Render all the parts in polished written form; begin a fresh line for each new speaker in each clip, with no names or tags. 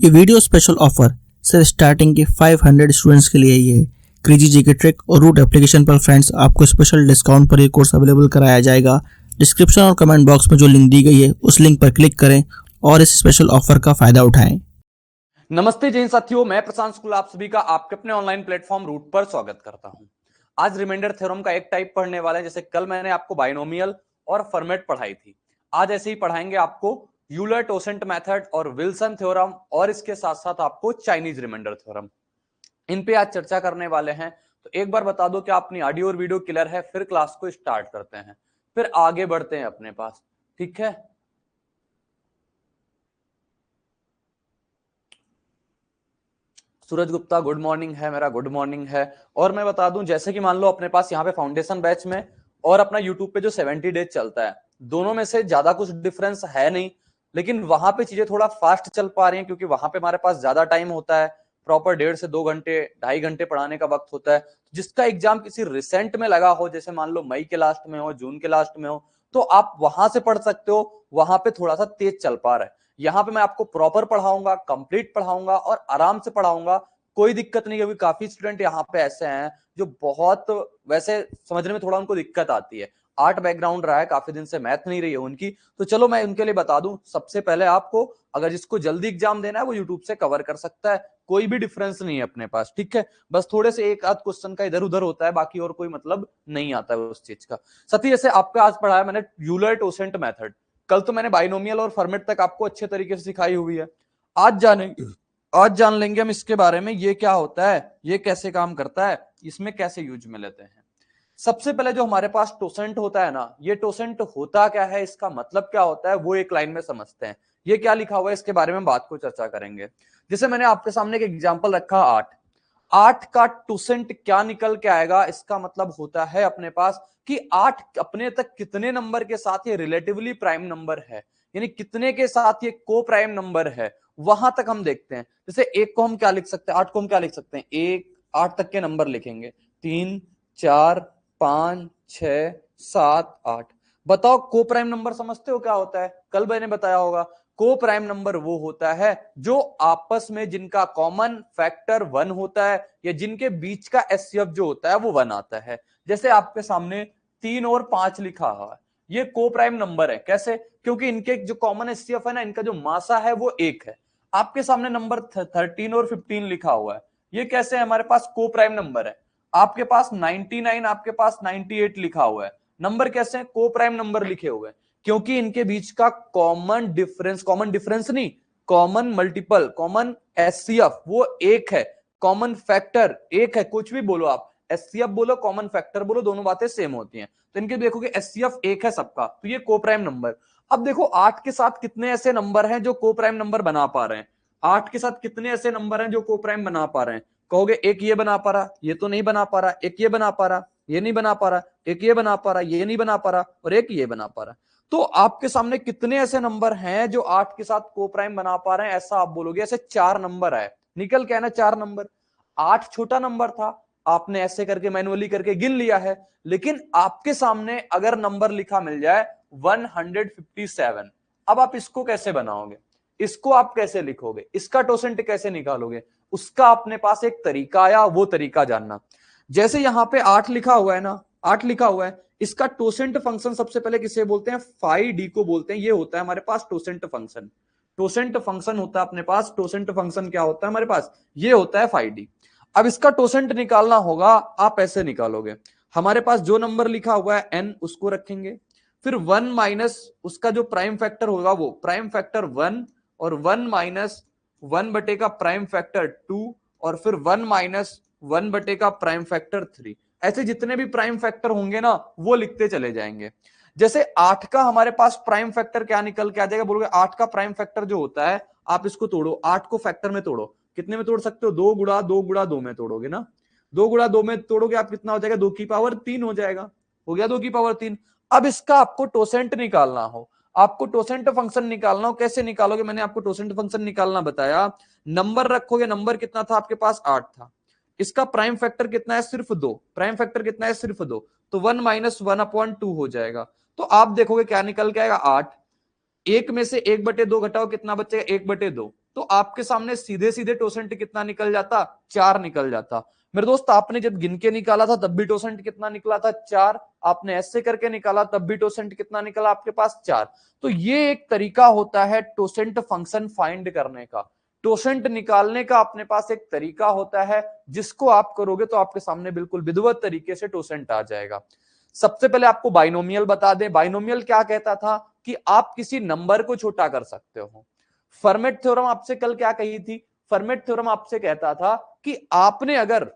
ये video special offer सिर्फ starting के 500 स्टूडेंट्स के लिए ही है। क्रेजी जीके ट्रिक और रूट एप्लीकेशन पर फ्रेंड्स आपको स्पेशल डिस्काउंट पर ये कोर्स अवेलेबल कराया जाएगा। डिस्क्रिप्शन और कमेंट बॉक्स में जो लिंक दी गई है उस लिंक पर क्लिक करें और इस स्पेशल ऑफर का फायदा उठाएं।
नमस्ते जैन साथियों, मैं प्रशांत स्कूल आप सभी का आपके अपने ऑनलाइन प्लेटफॉर्म रूट पर स्वागत करता हूं। आज रिमाइंडर थ्योरम का एक टाइप पढ़ने वाले हैं। जैसे कल मैंने आपको बाइनोमियल और फॉर्मेट पढ़ाई थी, आज ऐसे ही पढ़ाएंगे आपको यूलर टोसेंट मेथड और विल्सन थ्योरम, और इसके साथ साथ आपको चाइनीज रिमाइंडर थ्योरम। इन पे आज चर्चा करने वाले हैं। तो एक बार बता दो कि अपनी ऑडियो और वीडियो क्लियर है, फिर क्लास को स्टार्ट करते हैं, फिर आगे बढ़ते हैं अपने पास। ठीक है, सूरज गुप्ता गुड मॉर्निंग है, मेरा गुड मॉर्निंग है। और मैं बता दूं, जैसे कि मान लो अपने पास यहाँ पे फाउंडेशन बैच में और अपना यूट्यूब पे जो 70 डेज चलता है, दोनों में से ज्यादा कुछ डिफरेंस है नहीं, लेकिन वहां पे चीजें थोड़ा फास्ट चल पा रही हैं क्योंकि वहां पे हमारे पास ज्यादा टाइम होता है। प्रॉपर 1.5 से 2 घंटे 2.5 घंटे पढ़ाने का वक्त होता है। जिसका एग्जाम किसी रिसेंट में लगा हो, जैसे मान लो मई के लास्ट में हो, जून के लास्ट में हो, तो आप वहां से पढ़ सकते हो। वहां पे थोड़ा सा तेज चल पा रहा है। यहाँ पे मैं आपको प्रॉपर पढ़ाऊंगा, कंप्लीट पढ़ाऊंगा और आराम से पढ़ाऊंगा। कोई दिक्कत नहीं, क्योंकि काफी स्टूडेंट यहाँ पे ऐसे हैं जो बहुत वैसे समझने में थोड़ा उनको दिक्कत आती है। आर्ट बैकग्राउंड रहा है, काफी दिन से मैथ नहीं रही है उनकी, तो चलो मैं उनके लिए बता दूं। सबसे पहले आपको, अगर जिसको जल्दी एग्जाम देना है वो यूट्यूब से कवर कर सकता है, कोई भी डिफरेंस नहीं है अपने पास। ठीक है, बस थोड़े से एक आध क्वेश्चन का इधर उधर होता है, बाकी और कोई मतलब नहीं आता है उस चीज का। सती जैसे आपका आज पढ़ाया मैंने यूलर टोसेंट मेथड, कल तो मैंने बाइनोमियल और फॉर्मेट तक आपको अच्छे तरीके से सिखाई हुई है। आज जान लेंगे हम इसके बारे में, ये क्या होता है, ये कैसे काम करता है, इसमें कैसे यूज में लेते हैं। सबसे पहले जो हमारे पास टोसेंट होता है ना, ये टोसेंट होता क्या है, इसका मतलब क्या होता है, वो एक लाइन में समझते हैं। ये क्या लिखा हुआ है इसके बारे में बात को चर्चा करेंगे। जैसे मैंने आपके सामने एक एग्जाम्पल रखा, 8 8 का टोसेंट क्या निकल के आएगा, इसका मतलब होता है अपने पास कि 8 अपने तक कितने नंबर के साथ ये रिलेटिवली प्राइम नंबर है, यानी कितने के साथ ये को प्राइम नंबर है, वहां तक हम देखते हैं। जैसे एक को हम क्या लिख सकते हैं, 8 को हम क्या लिख सकते हैं, 1 8 तक के नंबर लिखेंगे, 3 4 5 6 7 8। बताओ को प्राइम नंबर समझते हो क्या होता है, कल मैंने बताया होगा। को प्राइम नंबर वो होता है जो आपस में जिनका कॉमन फैक्टर 1 होता है, या जिनके बीच का एचसीएफ जो होता है वो 1 आता है। जैसे आपके सामने 3 और 5 लिखा हुआ है, ये को प्राइम नंबर है। कैसे? क्योंकि इनके जो कॉमन एचसीएफ है ना, इनका जो मासा है वो 1 है। आपके सामने नंबर 13 और 15 लिखा हुआ है, ये कैसे है, हमारे पास को प्राइम नंबर है। आपके पास 99, आपके पास 98 लिखा हुआ है, नंबर कैसे हैं, को प्राइम नंबर लिखे हुए हैं, क्योंकि इनके बीच का कॉमन डिफरेंस नहीं, कॉमन मल्टीपल, कॉमन एचसीएफ वो 1 है, कॉमन फैक्टर 1 है। कुछ भी बोलो आप, एचसीएफ बोलो, कॉमन फैक्टर बोलो, दोनों बातें सेम होती हैं। तो इनके देखोगे एचसीएफ 1 है सबका, तो ये को प्राइम नंबर। अब देखो 8 के साथ कितने ऐसे नंबर हैं जो को प्राइम नंबर बना पा रहे हैं, 8 के साथ कितने ऐसे नंबर हैं जो को प्राइम बना पा रहे हैं। कहोगे एक ये बना पा रहा, ये तो नहीं बना पा रहा, एक ये बना पा रहा, ये नहीं बना पा रहा, एक ये बना पा रहा, ये नहीं बना पा रहा, और एक ये बना पा रहा। तो आपके सामने कितने ऐसे नंबर हैं जो 8 के साथ को प्राइम बना पा रहे हैं, ऐसा आप बोलोगे। ऐसे 4 नंबर है, निकल के है ना 4 नंबर। 8 छोटा नंबर था, आपने ऐसे करके मैनुअली करके गिन लिया है, लेकिन आपके सामने अगर नंबर लिखा मिल जाए 157, अब आप इसको कैसे बनाओगे, इसको आप कैसे लिखोगे, इसका टोसेंट कैसे निकालोगे, उसका अपने पास एक तरीका आया, वो तरीका जानना। जैसे यहां पे 8 लिखा हुआ है ना, 8 लिखा हुआ है, इसका टोसेंट फंक्शन सबसे पहले किसे बोलते हैं, फाई डी को बोलते हैं। ये होता है हमारे पास टोसेंट फंक्शन। टोसेंट फंक्शन होता है अपने पास, टोसेंट फंक्शन क्या होता है हमारे पास, ये होता है फाई डी। अब इसका टोसेंट निकालना होगा, आप ऐसे निकालोगे, हमारे पास जो नंबर लिखा हुआ है n उसको रखेंगे, फिर 1 माइनस उसका जो प्राइम फैक्टर होगा वो प्राइम फैक्टर 1, और 1 माइनस 1 बटे का प्राइम फैक्टर 2, और फिर 1 माइनस 1 बटे का प्राइम फैक्टर 3। ऐसे जितने भी प्राइम फैक्टर होंगे ना वो लिखते चले जाएंगे। जैसे 8 का हमारे पास प्राइम फैक्टर क्या निकल के आ जाएगा, बोलोगे 8 का प्राइम फैक्टर जो होता है, आप इसको तोड़ो, 8 को फैक्टर में तोड़ो, कितने में तोड़ सकते हो, 2 गुणा 2 गुणा 2 में तोड़ोगे ना, 2 गुणा 2 में तोड़ोगे आप, कितना हो जाएगा, 2 की पावर 3 हो जाएगा, हो गया 2 की पावर 3। अब इसका आपको टोसेंट निकालना हो, आपको टोसेंट फंक्शन निकालना हो, कैसे निकालोगे, मैंने आपको टोसेंट फंक्शन निकालना बताया। नंबर रखोगे, नंबर कितना था आपके पास, 8 था, इसका प्राइम फैक्टर कितना है, सिर्फ 2, प्राइम फैक्टर कितना है, सिर्फ 2, तो 1 माइनस 1/2 हो जाएगा। तो आप देखोगे क्या निकल के आएगा, 8, 1 में से 1/2 घटाओ, कितना बचेगा, 1/2, तो आपके सामने सीधे सीधे टोसेंट कितना निकल जाता, 4 निकल जाता। मेरे दोस्त आपने जब गिन के निकाला था तब भी टोसेंट कितना निकला था, 4। आपने ऐसे करके निकाला तब भी टोसेंट कितना निकला आपके पास, 4। तो ये एक तरीका होता है टोसेंट फंक्शन फाइंड करने का, टोसेंट निकालने का अपने पास एक तरीका होता है, जिसको आप करोगे तो आपके सामने बिल्कुल विधिवत तरीके से टोसेंट आ जाएगा। सबसे पहले आपको बाइनोमियल बता दें, बाइनोमियल क्या कहता था कि आप किसी नंबर को छोटा कर सकते हो। फर्मेट थ्योरम आपसे कल क्या कही थी, फर्मेट थ्योरम आपसे कहता था कि आपने अगर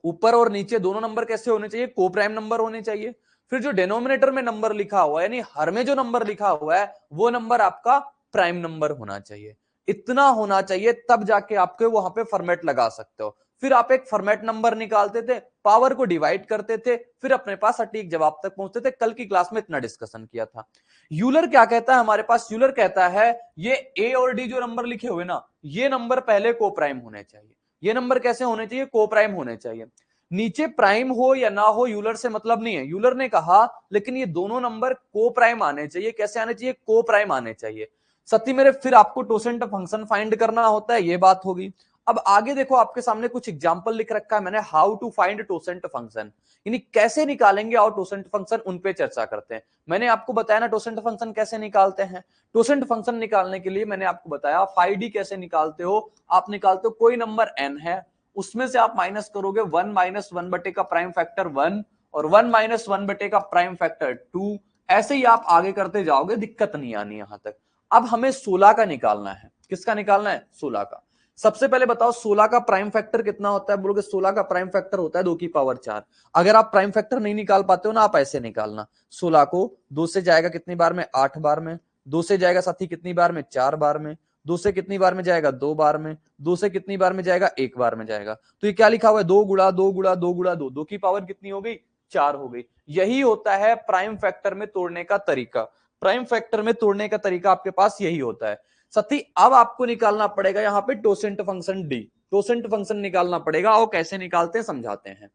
ऊपर और नीचे दोनों नंबर कैसे होने चाहिए, को प्राइम नंबर होने चाहिए, फिर जो डिनोमिनेटर में नंबर लिखा हुआ है यानी हर में जो नंबर लिखा हुआ है वो नंबर आपका प्राइम नंबर होना चाहिए, इतना होना चाहिए, तब जाके आपके वहां पे फॉर्मेट लगा सकते हो। फिर आप एक फॉर्मेट नंबर निकालते थे, पावर को डिवाइड करते थे, फिर अपने पास सटीक जवाब तक पहुंचते थे। कल की क्लास में इतना डिस्कशन किया था। यूलर क्या कहता है हमारे पास, यूलर कहता है ये ए और डी जो नंबर लिखे हुए ना, ये नंबर पहले को प्राइम होने चाहिए। ये नंबर कैसे होने चाहिए, को प्राइम होने चाहिए। नीचे प्राइम हो या ना हो यूलर से मतलब नहीं है, यूलर ने कहा लेकिन ये दोनों नंबर को प्राइम आने चाहिए। कैसे आने चाहिए, को प्राइम आने चाहिए। सती मेरे फिर आपको टोसेंट फंक्शन फाइंड करना होता है, ये बात होगी। अब आगे देखो आपके सामने कुछ एग्जांपल लिख रखा है मैंने, हाउ टू फाइंड टोसेंट फंक्शन, यानी कैसे निकालेंगे और टोसेंट फंक्शन, उन पे चर्चा करते हैं। मैंने आपको बताया ना टोसेंट फंक्शन कैसे निकालते हैं। टोसेंट फंक्शन निकालने के लिए मैंने आपको बताया फाइव डी कैसे निकालते हो। आप निकालते हो कोई नंबर n है, उसमें से आप माइनस करोगे 1 - 1 बटे का प्राइम फैक्टर 1 और 1 - 1 बटे का प्राइम फैक्टर 2। ऐसे ही आप आगे करते जाओगे, दिक्कत नहीं आनी यहां तक। अब हमें 16 का निकालना है। किसका निकालना है, 16 का। सबसे पहले बताओ 16 का प्राइम फैक्टर कितना होता है, बोलोगे 16 का प्राइम फैक्टर होता है 2 की पावर 4। अगर आप प्राइम फैक्टर नहीं निकाल पाते हो ना, आप ऐसे निकालना, 16 को 2 से जाएगा कितनी बार में, 8 बार में, 2 से जाएगा साथी कितनी बार में, 4 बार में, 2 से कितनी बार में जाएगा, 2 बार में, 2 से कितनी बार में जाएगा, 1 बार में जाएगा। तो ये क्या लिखा हुआ है, 2 गुणा 2 गुणा 2 गुणा 2, 2 की पावर कितनी हो गई, 4 हो गई। यही होता है प्राइम फैक्टर में तोड़ने का तरीका। प्राइम फैक्टर में तोड़ने का तरीका आपके पास यही होता है साथी। अब आपको निकालना पड़ेगा यहाँ पे टोसेंट फंक्शन डी, टोसेंट फंक्शन निकालना पड़ेगा। और कैसे निकालते हैं समझाते हैं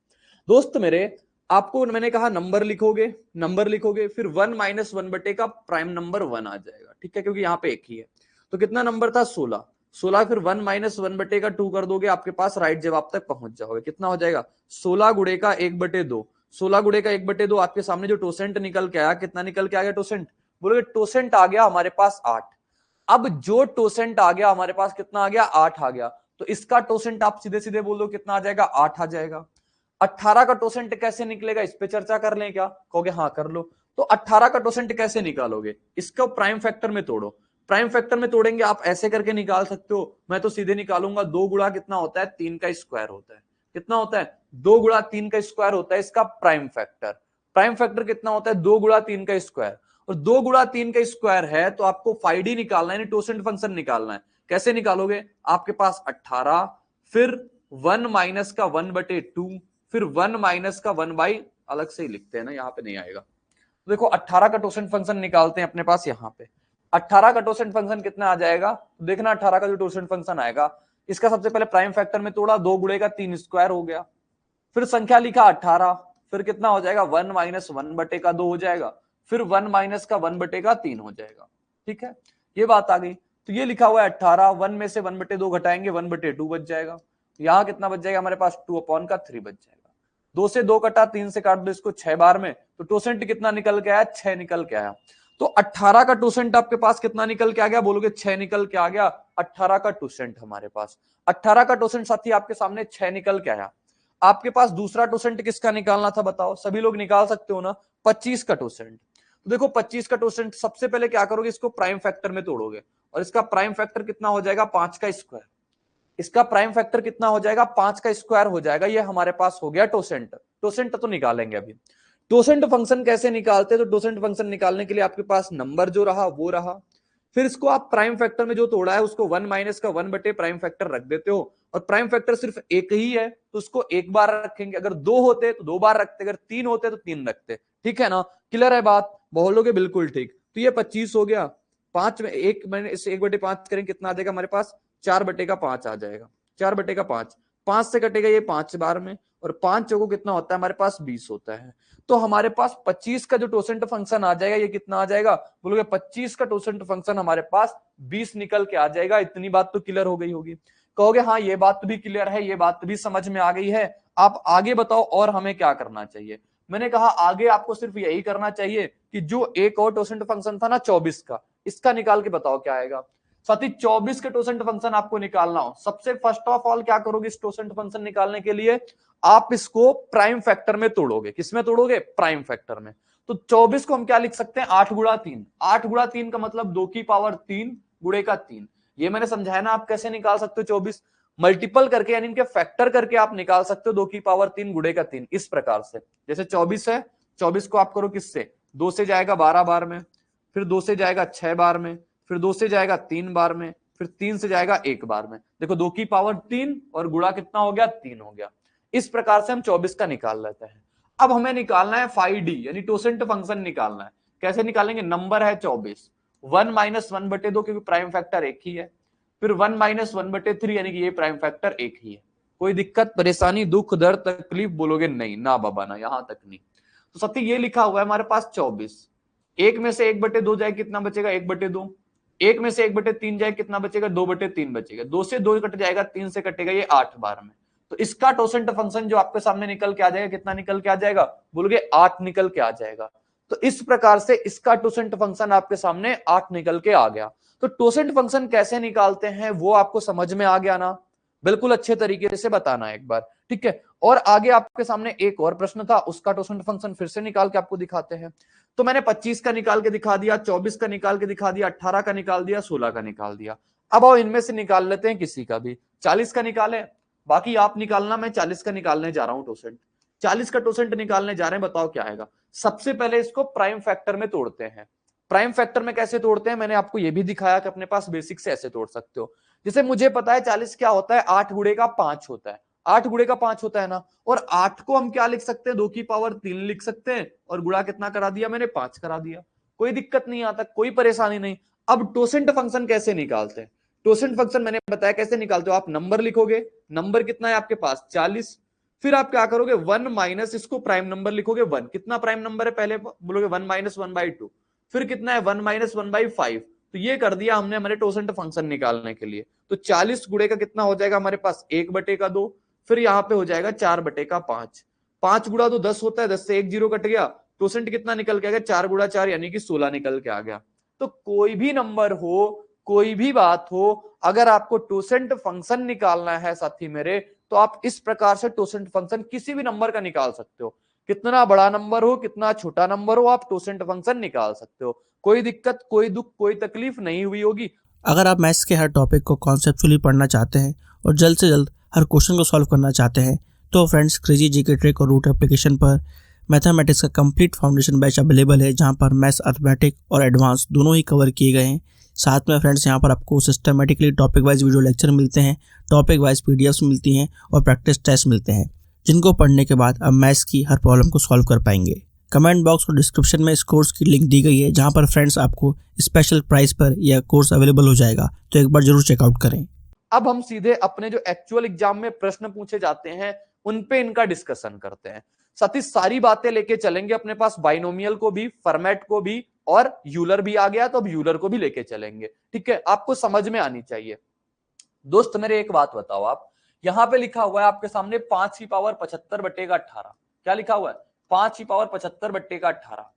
दोस्त मेरे। आपको मैंने कहा नंबर लिखोगे, नंबर लिखोगे, फिर 1 - 1 बटे का प्राइम नंबर 1 आ जाएगा, ठीक है, क्योंकि यहाँ पे एक ही है। तो कितना नंबर था, 16। 16 फिर 1 - 1 बटे का 2 कर दोगे, आपके पास राइट जवाब तक पहुंच जाओगे। कितना हो जाएगा, 16 गुणे का 1/2। 16 गुणे का 1/2 आपके सामने जो टोसेंट निकल के आया, कितना निकल के आ गया टोसेंट, बोलोगे टोसेंट आ गया हमारे पास 8। अब जो टोसेंट आ गया हमारे पास कितना आ गया, 8 आ गया। तो इसका टोसेंट आप सीधे सीधे बोल दो कितना आ जाएगा, 8 आ जाएगा। 18 का टोसेंट कैसे निकलेगा, इस पे चर्चा कर लें क्या, कहोगे हाँ कर लो। तो 18 का टोसेंट कैसे निकालोगे, इसको प्राइम फैक्टर में तोड़ो। प्राइम फैक्टर में तोड़ेंगे आप ऐसे करके निकाल सकते हो, मैं तो सीधे निकालूंगा। 2 गुणा कितना होता है, 3 का स्क्वायर होता है। कितना होता है, 2 गुणा 3 का स्क्वायर होता है इसका प्राइम फैक्टर। प्राइम फैक्टर कितना होता है, 2 गुणा 3 का स्क्वायर। और 2 गुणा 3 का स्क्वायर है तो आपको फाइव डी निकालना है, यानी टोसेंट फंक्शन निकालना है। कैसे निकालोगे, आपके पास 18 फिर 1 माइनस का 1/2 फिर 1 माइनस का 1 अलग से ही लिखते हैं ना, यहाँ पे नहीं आएगा। तो देखो 18 का टोसेंट फंक्शन निकालते हैं अपने पास यहाँ पे। 18 का टोसेंट फंक्शन कितना आ जाएगा, तो देखना 18 का जो टोसेंट फंक्शन आएगा, इसका सबसे पहले प्राइम फैक्टर में तोड़ा, 2 गुणे का 3 स्क्वायर हो गया, फिर संख्या लिखा 18, फिर कितना हो जाएगा 1 - 1 बटे का 2 हो जाएगा, फिर 1 माइनस का 1 बटे का 3 हो जाएगा। ठीक है, ये बात आ गई। तो ये लिखा हुआ है 18, 1 में से 1/2 घटाएंगे 1/2 बच जाएगा। यहाँ कितना बच जाएगा हमारे पास, 2/3 बच जाएगा। 2 से 2 कटा, 3 से काट दो इसको 6 बार में, तो टोसेंट कितना निकल के आया, 6 निकल के आया। तो 18 का टोसेंट आपके पास कितना निकल के आ गया, बोलोगे 6 निकल के आ गया। 18 का टोसेंट हमारे पास, 18 का टोसेंट साथी आपके सामने 6 निकल के आया। आपके पास दूसरा टोसेंट किसका निकालना था बताओ, सभी लोग निकाल सकते हो ना, 25 का टोसेंट। तो देखो 25 का टोसेंट सबसे पहले क्या करोगे, इसको प्राइम फैक्टर में तोड़ोगे, और इसका प्राइम फैक्टर कितना हो जाएगा, 5 का स्क्वायर। इसका प्राइम फैक्टर कितना हो जाएगा, 5 का स्क्वायर हो जाएगा। ये हमारे पास हो गया टोसेंट। टोसेंट तो निकालेंगे अभी। टोसेंट फंक्शन कैसे निकालते हैं, तो टोसेंट फंक्शन निकालने के लिए आपके पास नंबर जो रहा वो रहा, फिर इसको आप प्राइम फैक्टर में जो तोड़ा है उसको 1 माइनस का 1 बटे प्राइम फैक्टर रख देते हो। और प्राइम फैक्टर सिर्फ एक ही है तो उसको एक बार रखेंगे, अगर 2 होते तो 2 बार रखते, अगर 3 होते तो 3 रखते। ठीक है ना, क्लियर है बात, बोलोगे बिल्कुल ठीक। तो ये 25 हो गया, 5 में 1 मैंने इसे 1/5 करेंगे कितना आ जाएगा हमारे पास, 4/5 आ जाएगा। 4/5, 5 से कटेगा ये 5 बार में, और 5 चौको कितना होता है हमारे पास 20 होता है। तो हमारे पास 25 का जो टोसेंट फंक्शन आ जाएगा ये कितना आ जाएगा, बोलोगे 25 का टोसेंट फंक्शन हमारे पास 20 निकल के आ जाएगा। इतनी बात तो क्लियर हो गई होगी। कहोगे हाँ ये बात तो भी क्लियर है, ये बात भी समझ में आ गई है, आप आगे बताओ और हमें क्या करना चाहिए। मैंने कहा आगे आपको सिर्फ यही करना चाहिए कि जो एक और टोसेंट फंक्शन था ना 24 का, इसका निकाल के बताओ क्या आएगा। साथ ही 24 के टोसेंट फंक्शन आपको निकालना हो, सबसे फर्स्ट ऑफ ऑल क्या करोगे इस टोसेंट फंक्शन निकालने के लिए, आप इसको प्राइम फैक्टर में तोड़ोगे। किसमें तोड़ोगे, प्राइम फैक्टर में। तो 24 को हम क्या लिख सकते हैं, 8 गुणा 3। 8 गुणा 3 का मतलब 2 की पावर 3 गुणे का 3। ये मैंने समझाया ना आप कैसे निकाल सकते हो 24, मल्टीपल करके यानी इनके फैक्टर करके आप निकाल सकते हो 2 की पावर 3 गुणे का 3। इस प्रकार से जैसे 24 है, 24 को आप करो किससे, 2 से जाएगा 12 बार में, फिर 2 से जाएगा 6 बार में, फिर 2 से जाएगा 3 बार में, फिर 3 से जाएगा 1 बार में। देखो 2 की पावर 3 और गुणा कितना हो गया, 3 हो गया। इस प्रकार से हम 24 का निकाल लेते हैं। अब हमें निकालना है फाई डी यानी टोसेंट फंक्शन निकालना है। कैसे निकालेंगे, नंबर है 24, 1 माइनस 1/2 क्योंकि प्राइम फैक्टर एक ही है, फिर 1 माइनस 1/3 यानी कि ये प्राइम फैक्टर एक ही है। कोई दिक्कत परेशानी दुख दर्द तकलीफ बोलोगे नहीं ना बाबा ना, यहां तक नहीं। तो सत्य ये लिखा हुआ है हमारे पास 24, एक में से 1/2 जाए कितना बचेगा, 1/2। एक में से 1/3 जाए कितना बचेगा, 2/3 बचेगा। 2 से 2 कट जाएगा, 3 से कटेगा, ये 8 बार में। तो इसका टोसेंट फंक्शन जो आपके सामने निकल के आ जाएगा, कितना निकल के आ जाएगा, बोलोगे 8 निकल के आ जाएगा। तो इस प्रकार से इसका टोसेंट फंक्शन आपके सामने 8 निकल के आ गया। तो टोसेंट फंक्शन कैसे निकालते हैं वो आपको समझ में आ गया ना, बिल्कुल अच्छे तरीके से बताना एक बार, ठीक है। और आगे आपके सामने एक और प्रश्न था, उसका टोसेंट फंक्शन फिर से निकाल के आपको दिखाते हैं। तो मैंने 25 का निकाल के दिखा दिया, 24 का निकाल के दिखा दिया, 18 का निकाल दिया, 16 का निकाल दिया। अब आओ इनमें से निकाल लेते हैं किसी का भी। 40 का निकाले, बाकी आप निकालना, मैं 40 का निकालने जा रहा हूं टोसेंट। 40 का टोसेंट निकालने जा रहे हैं, बताओ क्या आएगा। सबसे पहले इसको प्राइम फैक्टर में तोड़ते हैं। प्राइम फैक्टर में कैसे तोड़ते हैं मैंने आपको ये भी दिखाया कि अपने पास बेसिक से ऐसे तोड़ सकते हो। जैसे मुझे पता है 40 क्या होता है, 8 गुणे का 5 होता है। 8 गुणे का 5 होता है ना, और 8 को हम क्या लिख सकते हैं, 2 की पावर 3 लिख सकते हैं, और गुणा कितना करा दिया मैंने, 5 करा दिया। कोई दिक्कत नहीं आता, कोई परेशानी नहीं। अब टोसेंट फंक्शन कैसे निकालते हैं, टोसेंट फंक्शन मैंने बताया कैसे निकालते हो। आप नंबर लिखोगे, नंबर कितना है आपके पास 40, फिर आप क्या करोगे 1 माइनस इसको प्राइम नंबर लिखोगे 1। कितना प्राइम नंबर है, पहले बोलोगे 1 माइनस 1/2, फिर कितना है 1 माइनस 1/5। तो ये कर दिया हमने हमारे टोसेंट फंक्शन निकालने के लिए। तो 40 गुणे का कितना हो जाएगा हमारे पास, 1/2, फिर यहाँ पे हो जाएगा 4/5। 5 गुणा तो 10 होता है, 10 से 1 जीरो कट गया, टोसेंट कितना निकल के आ गया, 4 गुणा 4 यानी कि 16 निकल के आ गया। तो कोई भी नंबर हो, कोई भी बात हो, अगर आपको टोसेंट फंक्शन निकालना है साथी मेरे, तो आप इस प्रकार से टोसेंट फंक्शन किसी भी नंबर का निकाल सकते हो। कितना बड़ा नंबर हो, कितना छोटा नंबर हो, आप टोसेंट फंक्शन निकाल सकते हो। कोई दिक्कत, कोई दुख, कोई तकलीफ नहीं हुई होगी।
अगर आप मैथ्स के हर टॉपिक को कॉन्सेप्चुअली पढ़ना चाहते हैं और जल्द से जल्द हर क्वेश्चन को सॉल्व करना चाहते हैं, तो फ्रेंड्स क्रेजी जीके ट्रिक और रूट एप्लीकेशन पर मैथमेटिक्स का कंप्लीट फाउंडेशन बैच अवेलेबल है, जहां पर मैथ्स, अर्थमेटिक और एडवांस दोनों ही कवर किए गए हैं। साथ में फ्रेंड्स यहाँ पर आपको systematically topic wise video lecture मिलते हैं, टॉपिक वाइज पीडीएफ्स मिलती हैं और प्रैक्टिस टेस्ट मिलते हैं, जिनको पढ़ने के बाद आप मैथ्स की हर प्रॉब्लम को सॉल्व कर पाएंगे। कमेंट बॉक्स और डिस्क्रिप्शन में इस कोर्स की लिंक दी गई है, जहां पर फ्रेंड्स आपको स्पेशल प्राइस पर यह कोर्स अवेलेबल हो जाएगा, तो एक बार जरूर चेकआउट करें।
अब हम सीधे अपने जो एक्चुअल एग्जाम में प्रश्न पूछे जाते हैं उन पे इनका डिस्कशन करते हैं। साथ ही सारी बातें लेके चलेंगे, अपने पास बाइनोमियल को भी, फॉर्मेट को भी, और यूलर भी आ गया तो अब यूलर को भी लेके चलेंगे, ठीक है। आपको समझ में आनी चाहिए। दोस्त मेरे एक बात बताओ, आप यहां पे लिखा हुआ है आपके सामने 5 की पावर 75/18। क्या लिखा हुआ है, 5 की पावर 75/18।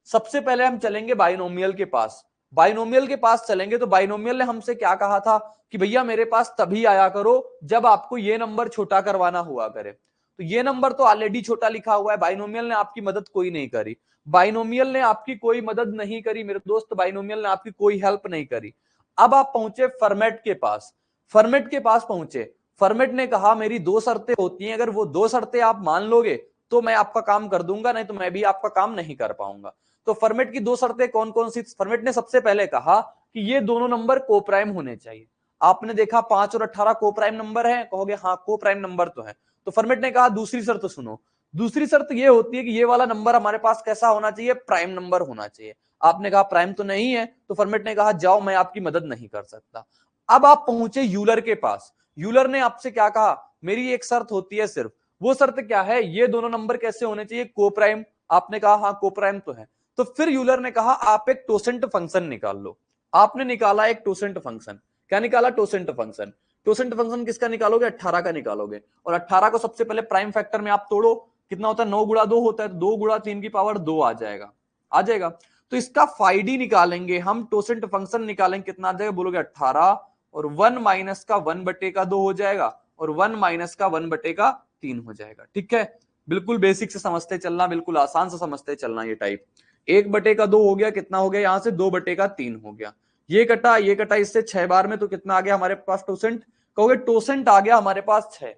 सबसे पहले हम चलेंगे बाइनोमियल के पास। बाइनोमियल के पास चलेंगे तो बाइनोमियल ने हमसे क्या कहा था कि भैया मेरे पास तभी आया करो जब आपको ये नंबर छोटा करवाना हुआ करे। तो ये नंबर तो ऑलरेडी छोटा लिखा हुआ है, बाइनोमियल ने आपकी मदद कोई नहीं करी। बाइनोमियल ने आपकी कोई मदद नहीं करी मेरे दोस्त, बाइनोमियल ने आपकी कोई हेल्प नहीं करी। अब आप पहुंचे फॉर्मेट के पास। फॉर्मेट के पास पहुंचे, फॉर्मेट ने कहा मेरी 2 शर्तें होती हैं, अगर वो 2 शर्तें आप मान लोगे तो मैं आपका काम कर दूंगा, नहीं तो मैं भी आपका काम नहीं कर पाऊंगा। तो फॉर्मेट की 2 शर्तें कौन कौन सी। फॉर्मेट ने सबसे पहले कहा कि ये दोनों नंबर कोप्राइम होने चाहिए। आपने देखा 5 और 18 कोप्राइम नंबर है, कहोगे हाँ कोप्राइम नंबर तो है। तो फॉर्मेट ने कहा दूसरी शर्त सुनो, दूसरी शर्त ये होती है कि ये वाला नंबर हमारे पास कैसा होना चाहिए, प्राइम नंबर होना चाहिए। आपने कहा प्राइम तो नहीं है, तो फॉर्मेट ने कहा जाओ मैं आपकी मदद नहीं कर सकता। अब आप पहुंचे यूलर के पास। यूलर ने आपसे क्या कहा, मेरी एक शर्त होती है सिर्फ, वो शर्त क्या है, ये दोनों नंबर कैसे होने चाहिए, को प्राइम। आपने कहा हाँ को प्राइम तो है। तो फिर यूलर ने कहा आप एक टोसेंट फंक्शन निकाल लो। आपने निकाला एक टोसेंट फंक्शन। क्या निकाला, टोसेंट फंक्शन। टोसेंट फंक्शन किसका निकालोगे, 18 का निकालोगे। और 18 को सबसे पहले प्राइम फैक्टर में आप तोड़ो, कितना होता है, 9 गुणा 2 होता है, 2 गुणा 3 की पावर 2 आ जाएगा, आ जाएगा। तो इसका फाइडी निकालेंगे हम, टोसेंट फंक्शन निकालेंगे, कितना आ जाएगा, बोलोगे 18, और 1 माइनस का 1 बटे का 2 हो जाएगा, और 1 माइनस का 1 बटे का 3 हो जाएगा। ठीक है, बिल्कुल बेसिक से समझते चलना, बिल्कुल आसान से समझते चलना। ये टाइप 1 बटे का 2 हो गया, कितना हो गया, यहां से 2 बटे का 3 हो गया। ये कटा इससे 6 बार में, तो कितना आ गया हमारे पास टोसेंट, कहोगे टोसेंट आ गया हमारे पास 6।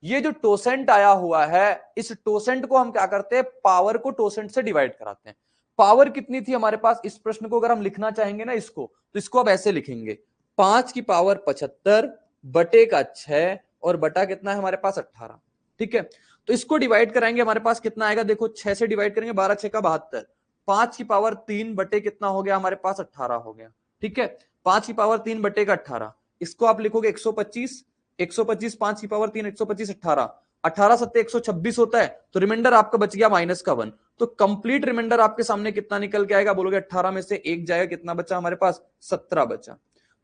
ये जो टोसेंट आया हुआ है, इस टोसेंट को हम क्या करते हैं, पावर को टोसेंट से डिवाइड कराते हैं। पावर कितनी थी हमारे पास, इस प्रश्न को अगर हम लिखना चाहेंगे ना इसको, तो इसको अब ऐसे लिखेंगे, 5 की पावर 75 बटे का 6 और बटा कितना है हमारे पास 18। ठीक है, तो इसको डिवाइड कराएंगे, हमारे पास कितना आएगा, देखो 6 से डिवाइड करेंगे, 12 6 का 72, 5 की पावर 3 बटे कितना हो गया हमारे पास 18 हो गया। ठीक है, 5 की पावर 3 बटे का 18, इसको आप लिखोगे 125, 125 5 की पावर 3 125 18, 18 सत्ते 126 होता है, तो रिमाइंडर आपका बच गया माइनस का 1। तो कंप्लीट रिमाइंडर आपके सामने कितना निकल के आएगा, बोलोगे 18 में से 1 जाएगा, कितना बचा हमारे पास, 17 बचा।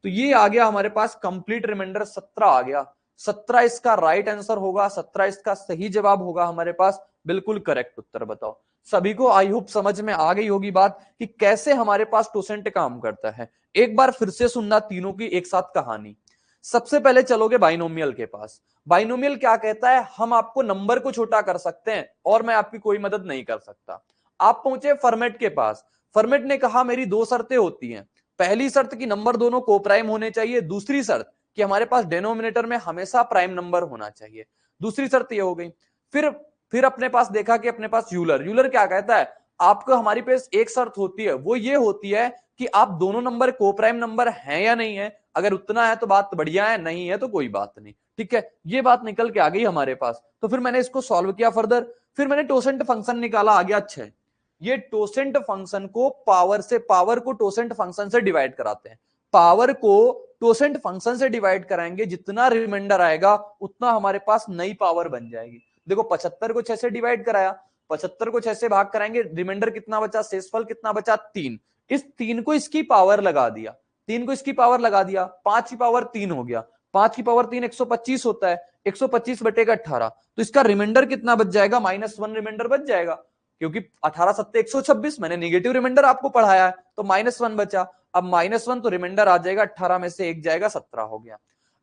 तो ये आ गया हमारे पास कंप्लीट रिमाइंडर 17 आ गया। 17 इसका राइट आंसर होगा, 17 इसका सही जवाब होगा हमारे पास, बिल्कुल करेक्ट उत्तर। बताओ सभी को आई होप समझ में आ गई होगी बात कि कैसे हमारे पास टोसेंट काम करता है। एक बार फिर से सुनना तीनों की एक साथ कहानी। सबसे पहले चलोगे बाइनोमियल के पास। बाइनोमियल क्या कहता है, हम आपको नंबर को छोटा कर सकते हैं और मैं आपकी कोई मदद नहीं कर सकता। आप पहुंचे फॉर्मेट के पास। फॉर्मेट ने कहा मेरी 2 शर्तें होती हैं। पहली शर्त कि नंबर दोनों को प्राइम होने चाहिए, दूसरी शर्त कि हमारे पास डिनोमिनेटर में हमेशा प्राइम नंबर होना चाहिए। दूसरी शर्त ये हो गई। फिर अपने पास देखा कि अपने पास यूलर क्या कहता है, आपको हमारी पास एक शर्त होती है, वो ये होती है कि आप दोनों नंबर को प्राइम नंबर हैं या नहीं है। अगर उतना है तो बात बढ़िया है, नहीं है तो कोई बात नहीं। ठीक है, ये बात निकल के आ गई हमारे पास। तो फिर मैंने इसको सॉल्व किया फर्दर, फिर मैंने टोसेंट फंक्शन निकाला, आ गया 6। ये टोसेंट फंक्शन को पावर को टोसेंट फंक्शन से डिवाइड कराते हैं। पावर को टोसेंट फंक्शन से डिवाइड कराएंगे, जितना रिमाइंडर आएगा उतना हमारे पास नई पावर बन जाएगी। देखो 75 को 6 से डिवाइड कराया, 75 को 6 से भाग कराएंगे, रिमाइंडर कितना बचा, शेषफल कितना बचा, 3। इस 3 को इसकी पावर लगा दिया, 3 को इसकी पावर लगा दिया, 5 की पावर 3 हो गया। 5 की पावर 3 125 होता है, 125 बटेगा 18, तो इसका रिमाइंडर कितना बच जाएगा, -1 रिमाइंडर बच जाएगा, क्योंकि 18 सत्ते 126, मैंने नेगेटिव रिमाइंडर आपको पढ़ाया है, तो -1 बचा। अब -1 तो रिमाइंडर आ जाएगा, 18 में से 1 जाएगा, 17 हो गया।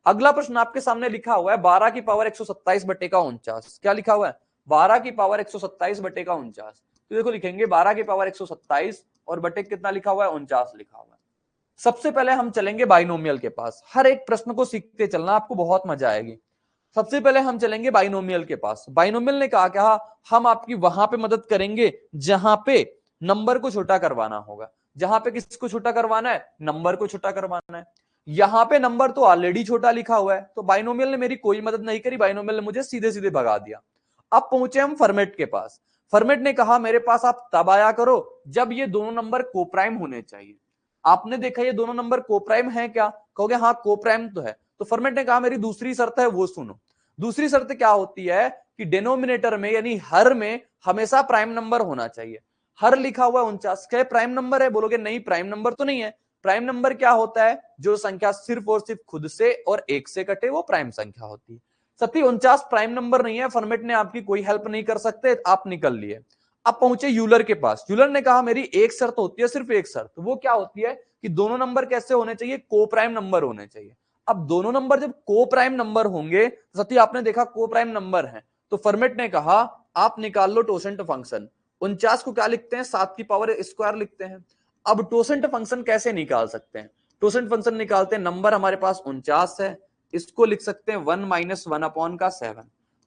अगला प्रश्न आपके सामने लिखा हुआ है 12 की पावर 127 बटे का 49। क्या लिखा हुआ है, 12 की पावर 127 बटे का 49। तो देखो लिखेंगे 12 की पावर 127 और बटे कितना लिखा हुआ है, 49 लिखा हुआ है। सबसे पहले हम चलेंगे बाइनोमियल के पास। हर एक प्रश्न को सीखते चलना, आपको बहुत मजा आएगी। सबसे पहले हम चलेंगे बाइनोमियल के पास। बाइनोमियल ने कहा हम आपकी वहां पे मदद करेंगे जहां पे नंबर को छोटा करवाना होगा। जहां पे किसको छोटा करवाना है, नंबर को छोटा करवाना है। यहां पे नंबर तो ऑलरेडी छोटा लिखा हुआ है, तो बाइनोमियल ने मेरी कोई मदद नहीं करी, बाइनोमियल ने मुझे सीधे सीधे भगा दिया। अब पहुंचे हम फॉर्मेट के पास। फॉर्मेट ने कहा मेरे पास आप तब आया करो जब ये दोनों नंबर कोप्राइम होने चाहिए। आपने देखा ये दोनों नंबर कोप्राइम है क्या, कहोगे हाँ कोप्राइम तो है। तो फॉर्मेट ने कहा मेरी दूसरी शर्त है वो सुनो। दूसरी शर्त क्या होती है कि डिनोमिनेटर में यानी हर में हमेशा प्राइम नंबर होना चाहिए। हर लिखा हुआ 49, क्या प्राइम नंबर है, बोलोगे नहीं प्राइम नंबर तो नहीं है। प्राइम नंबर क्या होता है, जो संख्या सिर्फ और सिर्फ खुद से और एक से कटे वो प्राइम संख्या होती है। सती 49 प्राइम नंबर नहीं है, फॉर्मेट ने आपकी कोई हेल्प नहीं कर सकते, आप निकल लिए। अब पहुंचे यूलर के पास। यूलर ने कहा मेरी एक शर्त होती है, सिर्फ एक शर्त, वो क्या होती है कि दोनों नंबर कैसे होने चाहिए, को प्राइम नंबर होने चाहिए। अब दोनों नंबर जब को प्राइम नंबर होंगे, सती आपने देखा को प्राइम नंबर है, तो फॉर्मेट ने कहा आप निकाल लो टोसेंट फंक्शन। 49 को क्या लिखते हैं, 7 की पावर स्क्वायर लिखते हैं। अब टोसेंट फंक्शन कैसे निकाल सकते हैं, टोसेंट फंक्शन निकालते हैं, नंबर हमारे पास 49 है, इसको लिख सकते हैं 1 - 1/7।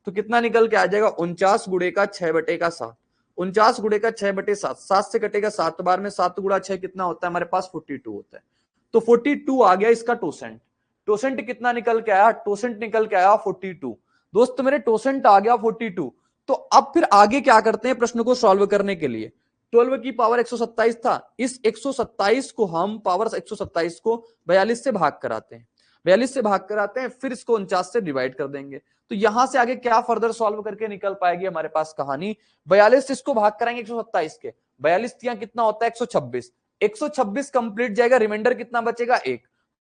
तो कितना निकल के आ जाएगा, 49 गुणे का 6 बटे का 7। 49 गुणे का 6 बटे 7, 7 से कटेगा 7 बार में, 7 गुणा 6 कितना होता है हमारे पास 42 होता है। तो 42 आ गया इसका टोसेंट। टोसेंट कितना निकल के आया, टोसेंट निकल के आया 42। दोस्त मेरे टोसेंट आ गया 42। तो अब फिर आगे क्या करते हैं प्रश्न को सॉल्व करने के लिए। 12 की पावर 127 था, इस 127 को हम पावर 127 को 42 से भाग कराते हैं। 42 से भाग कर आते हैं, फिर इसको 49 से डिवाइड कर देंगे। तो यहां से आगे क्या फर्दर सॉल्व करके निकल पाएगी हमारे पास कहानी, 42 इसको भाग कराएंगे 127 के, 42 तियां कितना होता है 126, 126 कंप्लीट जाएगा, रिमाइंडर कितना बचेगा 1,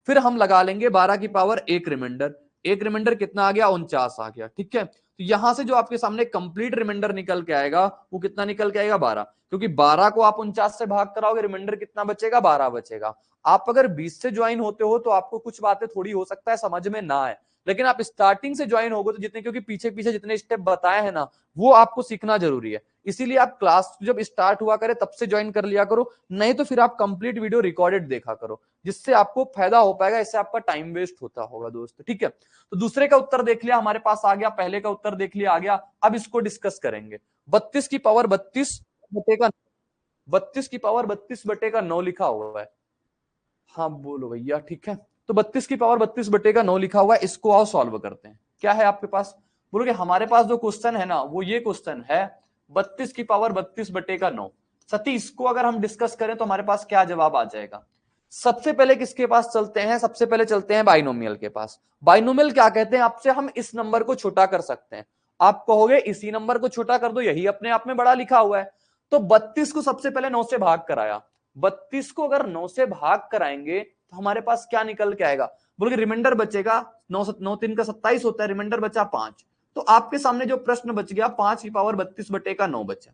फिर हम लगा लेंगे 12 की पावर 1 रिमाइंडर, एक रिमाइंडर कितना आ गया 49 आ गया। ठीक है, तो यहां से जो आपके सामने कंप्लीट रिमाइंडर निकल के आएगा वो कितना निकल के आएगा 12, क्योंकि 12 को आप 49 से भाग कराओगे, रिमाइंडर कितना बचेगा 12 बचेगा। आप अगर 20 से ज्वाइन होते हो तो आपको कुछ बातें थोड़ी हो सकता है समझ में ना आए, लेकिन आप स्टार्टिंग से ज्वाइन होगे तो जितने, क्योंकि पीछे पीछे जितने स्टेप बताए हैं ना वो आपको सीखना जरूरी है, इसीलिए आप क्लास जब स्टार्ट हुआ करे तब से ज्वाइन कर लिया करो, नहीं तो फिर आप कंप्लीट वीडियो रिकॉर्डेड देखा करो, जिससे आपको फायदा हो पाएगा, इससे आपका टाइम वेस्ट होता होगा दोस्त। ठीक है, तो दूसरे का उत्तर देख लिया हमारे पास आ गया, पहले का उत्तर देख लिया आ गया, अब इसको डिस्कस करेंगे। 32 की पावर 32 बटे का 32 की पावर 32 बटे का 9 लिखा हुआ है। हाँ बोलो भैया। ठीक है, तो 32 की पावर 32 बटे का 9 लिखा हुआ है, इसको आओ सॉल्व करते हैं। क्या है आपके पास, बोलोगे हमारे पास जो क्वेश्चन है ना वो ये क्वेश्चन है 32 की पावर 32 बटे का 9। सती इसको अगर हम डिस्कस करें तो हमारे पास क्या जवाब आ जाएगा। सबसे पहले किसके पास चलते हैं, सबसे पहले चलते हैं बाइनोमियल के पास। बाइनोमियल क्या कहते हैं, आपसे हम इस नंबर को छोटा कर सकते हैं, आप कहोगे इसी नंबर को छोटा कर दो, यही अपने आप में बड़ा लिखा हुआ है। तो 32 को सबसे पहले 9 से भाग कराया, 32 को अगर 9 से भाग कराएंगे तो हमारे पास क्या निकल के आएगा, बोलोगे रिमाइंडर बचेगा 9 9 3 का 27 होता है, रिमाइंडर बचा 5। तो आपके सामने जो प्रश्न बच गया 5 की पावर 32 बटे का 9 बचा।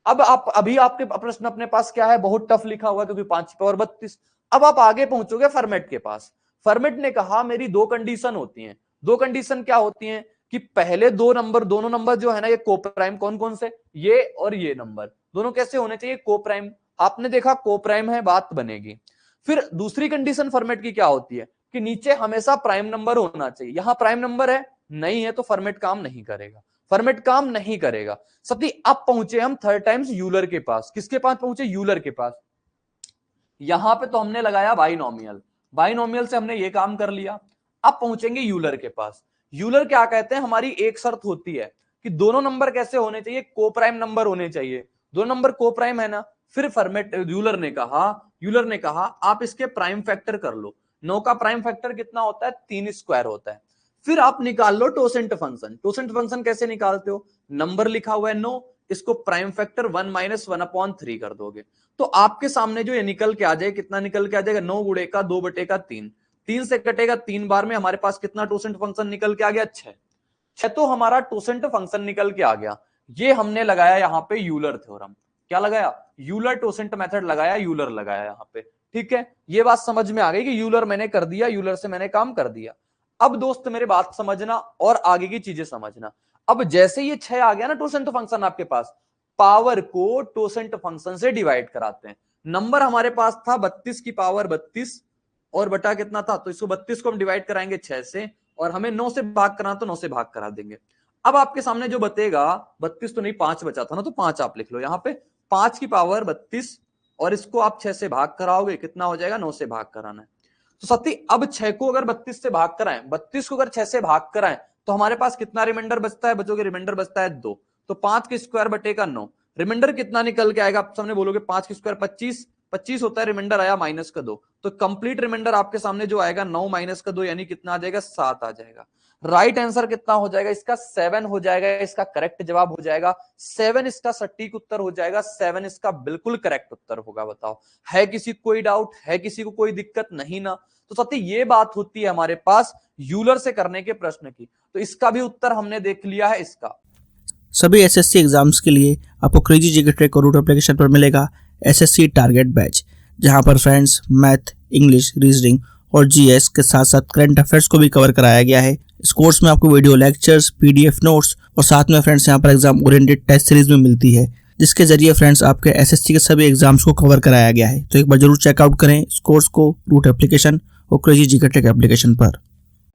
अब आप अभी आपके प्रश्न अपने पास क्या है, बहुत टफ लिखा हुआ क्योंकि 5 की पावर 32। अब आप आगे पहुंचोगे फॉर्मेट के पास। फॉर्मेट ने कहा मेरी दो कंडीशन होती हैं, दो कंडीशन क्या होती हैं कि पहले दो नंबर, दोनों नंबर जो है ना ये कोप्राइम, कौन कौन से, ये और ये नंबर दोनों कैसे होने चाहिए, कोप्राइम। आपने देखा कोप्राइम है, बात बनेगी। फिर दूसरी कंडीशन फॉर्मेट की क्या होती है कि नीचे हमेशा प्राइम नंबर होना चाहिए, यहां प्राइम नंबर है नहीं है तो फॉर्मेट काम नहीं करेगा, फॉर्मेट काम नहीं करेगा। सती अब पहुंचे हम थर्ड टाइम्स यूलर के पास। किसके पास पहुंचे, यूलर के पास। यहां पे तो हमने लगाया बाइनोमियल, बाइनोमियल से हमने ये काम कर लिया। अब पहुंचेंगे यूलर के पास। यूलर क्या कहते हैं, हमारी एक शर्त होती है कि दोनों नंबर कैसे होने चाहिए, कोप्राइम नंबर होने चाहिए, दो नंबर कोप्राइम है ना। फिर फॉर्मेट यूलर ने कहा आप इसके प्राइम फैक्टर कर लो। 9 का प्राइम फैक्टर कितना होता है, 3 स्क्वायर होता है। फिर आप निकाल लो टोसेंट फंक्शन। टोसेंट फंक्शन कैसे निकालते हो, नंबर लिखा हुआ है 9, इसको प्राइम फैक्टर 1 - 1/3 कर दोगे तो आपके सामने जो ये निकल के आ जाए, कितना निकल के आ जाएगा, 9 गुणे का 2 बटे का 3, 3 से कटेगा 3 बार में, हमारे पास कितना टोसेंट फंक्शन निकल के आ गया, 6 तो हमारा टोसेंट फंक्शन निकल के आ गया। ये हमने लगाया यहां पे यूलर थ्योरम। क्या लगाया, यूलर टोसेंट मेथड लगाया, यूलर लगाया यहां पे। ठीक है, ये बात समझ में आ गई कि यूलर मैंने कर दिया, यूलर से मैंने काम कर दिया। अब दोस्त मेरे बात समझना और आगे की चीजें समझना। अब जैसे ये 6 आ गया ना टोसेंट फंक्शन आपके पास, पावर को टोसेंट फंक्शन से डिवाइड कराते हैं। नंबर हमारे पास था 32 की पावर 32 और बटा कितना था, तो इसको 32 को हम डिवाइड कराएंगे 6 से, और हमें 9 से भाग कराना तो 9 से भाग करा देंगे। अब आपके सामने जो बतेगा, 32 तो नहीं 5 बचा था ना, तो 5 आप लिख लो यहां पे, 5 की पावर 32 और इसको आप 6 से भाग कराओगे, कितना हो जाएगा, 9 से भाग कराना है। तो सती अब 6 को अगर 32 से भाग कराएं, 32 को अगर 6 से भाग कराएं तो हमारे पास कितना रिमाइंडर बचता है, बचोगे रिमाइंडर बचता है 2, तो 5 के स्क्वायर बटे का 9, रिमाइंडर कितना निकल के आएगा, आप सामने बोलोगे 5 के स्क्वायर 25, 25 होता है, रिमाइंडर आया माइनस का 2, तो कंप्लीट रिमाइंडर आपके सामने जो आएगा 9 माइनस का 2 यानी कितना आ जाएगा, 7 आ जाएगा। राइट आंसर कितना हो जाएगा इसका, 7 हो जाएगा, इसका करेक्ट जवाब हो जाएगा 7, इसका सटीक उत्तर हो जाएगा 7, इसका बिल्कुल करेक्ट उत्तर होगा। बताओ है किसी को कोई डाउट, है किसी को कोई दिक्कत नहीं ना। तो सत्य ये बात होती है हमारे पास यूलर से करने के प्रश्न की, तो इसका भी उत्तर हमने देख लिया है। इसका
सभी एसएससी एग्जाम्स के लिए आपको क्रेजी जीके ट्रैक और रूट एप्लीकेशन पर मिलेगा एसएससी टारगेट बैच, जहां पर फ्रेंड्स मैथ, इंग्लिश, रीजनिंग और जीएस के साथ साथ करंट अफेयर्स को भी कवर कराया गया है। इस कोर्स में आपको वीडियो लेक्चर्स, पीडीएफ नोट्स और साथ में फ्रेंड्स यहाँ पर एग्जाम ओरिएंटेड टेस्ट सीरीज में मिलती है, जिसके जरिए फ्रेंड्स आपके एसएससी के सभी एग्जाम्स को कवर कराया गया है। तो एक बार जरूर चेकआउट करें इस कोर्स को रूट एप्लीकेशन और क्रेजी जीके ट्रैक एप्लीकेशन पर।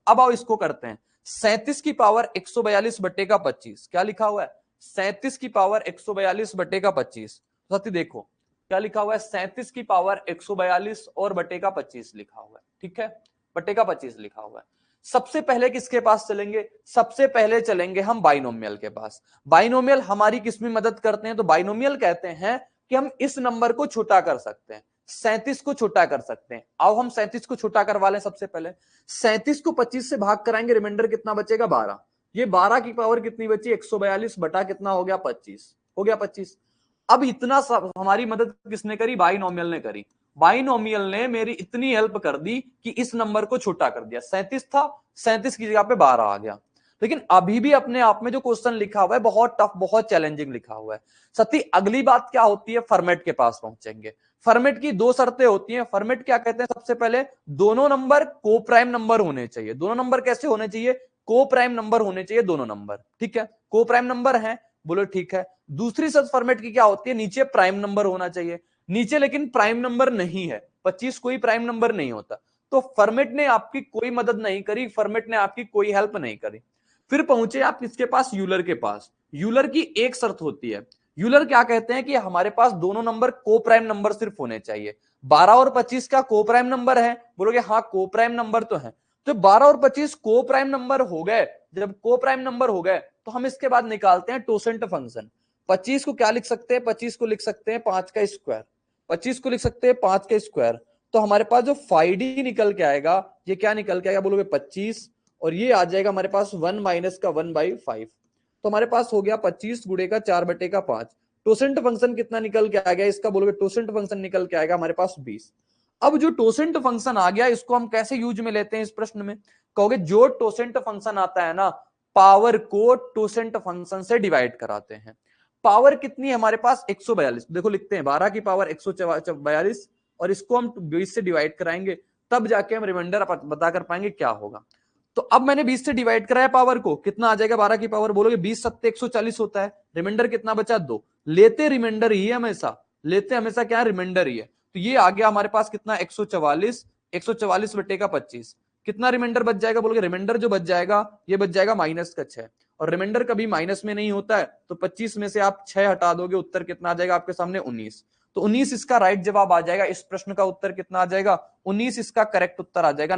अब आओ इसको करते हैं। 37 की पावर 142 बटे का 25, क्या लिखा हुआ है, 37 की पावर 142 बटे का 25। साथी देखो क्या लिखा हुआ है, 37 की पावर 142 और बटे का 25 लिखा हुआ है। ठीक है, बटे का 25 लिखा हुआ है। सबसे पहले किसके पास चलेंगे, सबसे पहले चलेंगे हम बाइनोमियल के पास। बाइनोमियल हमारी किस में मदद करते हैं, तो बाइनोमियल कहते हैं कि हम इस नंबर को छोटा कर सकते हैं। 37 को छोटा कर सकते हैं। आओ हम 37 को छोटा करवा लें। सबसे पहले 37 को 25 से भाग कराएंगे, रिमाइंडर कितना बचेगा 12। ये 12 की पावर कितनी बची 142 बटा कितना हो गया 25, हो गया 25। अब इतना सब हमारी मदद किसने करी, बाइनोमियल ने करी। बाइनोमियल ने मेरी इतनी हेल्प कर दी कि इस नंबर को छोटा कर दिया। 37 था, 37 की जगह पे 12 आ गया। लेकिन अभी भी अपने आप में जो क्वेश्चन लिखा हुआ है बहुत टफ, बहुत चैलेंजिंग लिखा हुआ है। सती अगली बात क्या होती है, फॉर्मेट के पास पहुंचेंगे। फॉर्मेट की दो शर्तें होती हैं। फॉर्मेट क्या कहते हैं, सबसे पहले दोनों नंबर को प्राइम नंबर होने चाहिए। दोनों नंबर कैसे होने चाहिए, को प्राइम नंबर होने चाहिए दोनों नंबर। ठीक है, को प्राइम नंबर है, बोलो ठीक है। दूसरी शर्त फॉर्मेट की क्या होती है, नीचे प्राइम नंबर होना चाहिए। नीचे लेकिन प्राइम नंबर नहीं है, 25 कोई प्राइम नंबर नहीं होता। तो फॉर्मेट ने आपकी कोई मदद नहीं करी, फॉर्मेट ने आपकी कोई हेल्प नहीं करी। फिर पहुंचे आप किसके पास, यूलर के पास। यूलर की एक शर्त होती है। यूलर क्या कहते हैं कि हमारे पास दोनों नंबर को प्राइम नंबर सिर्फ होने चाहिए। 12 और 25 का को प्राइम नंबर है, बोलोगे हाँ को प्राइम नंबर तो है। तो 12 और 25 को प्राइम नंबर हो गए। जब को प्राइम नंबर हो गए तो हम इसके बाद निकालते हैं टोसेंट फंक्शन। 25 को क्या लिख सकते हैं, 25 को लिख सकते हैं 5 का स्क्वायर। 25 को लिख सकते हैं 5 का स्क्वायर। तो हमारे पास जो 5d निकल के आएगा, ये क्या निकल के आएगा, बोलोगे 25, और ये आ जाएगा हमारे पास 1 माइनस का 1/5। तो हमारे पास हो गया 25 गुणे का 4/5। टोसेंट फंक्शन कितना निकल के आ गया इसका, बोलोगे टोसेंट फंक्शन निकल के आएगा हमारे पास 20। अब जो टोसेंट फंक्शन आ गया इसको हम कैसे यूज में लेते हैं इस प्रश्न में, कहोगे जो टोसेंट फंक्शन आता है ना, पावर को टोसेंट फंक्शन से डिवाइड कराते हैं। पावर कितनी है हमारे पास 142, देखो लिखते हैं 12 की पावर 142, और इसको हम 20 से डिवाइड कराएंगे, तब जाके हम रिमाइंडर बता कर पाएंगे क्या होगा। तो अब मैंने 20 से डिवाइड कराया पावर को, कितना आ जाएगा 12 की पावर, बोलोगे 20 सत्ते 140 होता है। रिमाइंडर कितना बचा 2, लेते रिमाइंडर ही है हमेशा, लेते हमेशा क्या रिमाइंडर ही है। तो ये आ गया हमारे पास कितना 144, 144 बटे का 25। कितना रिमाइंडर बच जाएगा, बोलोगे रिमाइंडर जो बच जाएगा ये बच जाएगा माइनस का 6, और रिमाइंडर कभी माइनस में नहीं होता है। तो 25 में से आप 6 हटा दोगे, उत्तर कितना आ जाएगा आपके सामने 19। तो 19 इसका राइट जवाब आ जाएगा। इस प्रश्न का उत्तर कितना आ जाएगा 19, इसका करेक्ट उत्तर आ जाएगा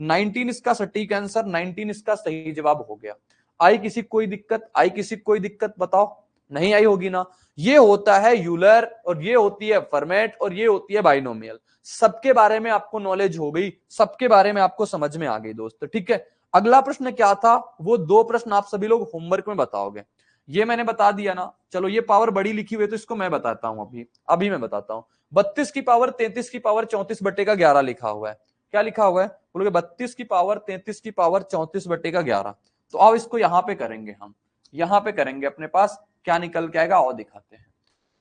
19 इसका सटीक आंसर, 19 इसका सही जवाब हो गया। आई किसी कोई दिक्कत, आई किसी कोई दिक्कत बताओ, नहीं आई होगी ना। ये होता है यूलर, और ये होती है फॉर्मेट, और ये होती है बाइनोमियल। सबके बारे में आपको नॉलेज हो गई, सबके बारे में आपको समझ में आ गई दोस्तों। ठीक है, अगला प्रश्न क्या था, वो 2 प्रश्न आप सभी लोग होमवर्क में बताओगे। ये मैंने बता दिया ना, चलो ये पावर बड़ी लिखी हुई है तो इसको मैं बताता हूं, अभी मैं बताता हूं। 32 की पावर 33 की पावर 34 बटे का 11 लिखा हुआ है। क्या लिखा हुआ है, बोलोगे 32 की पावर 33 की पावर 34 बटे का 11। तो आओ इसको यहां पे करेंगे, हम यहां पे करेंगे, अपने पास क्या निकल के आएगा और दिखाते हैं।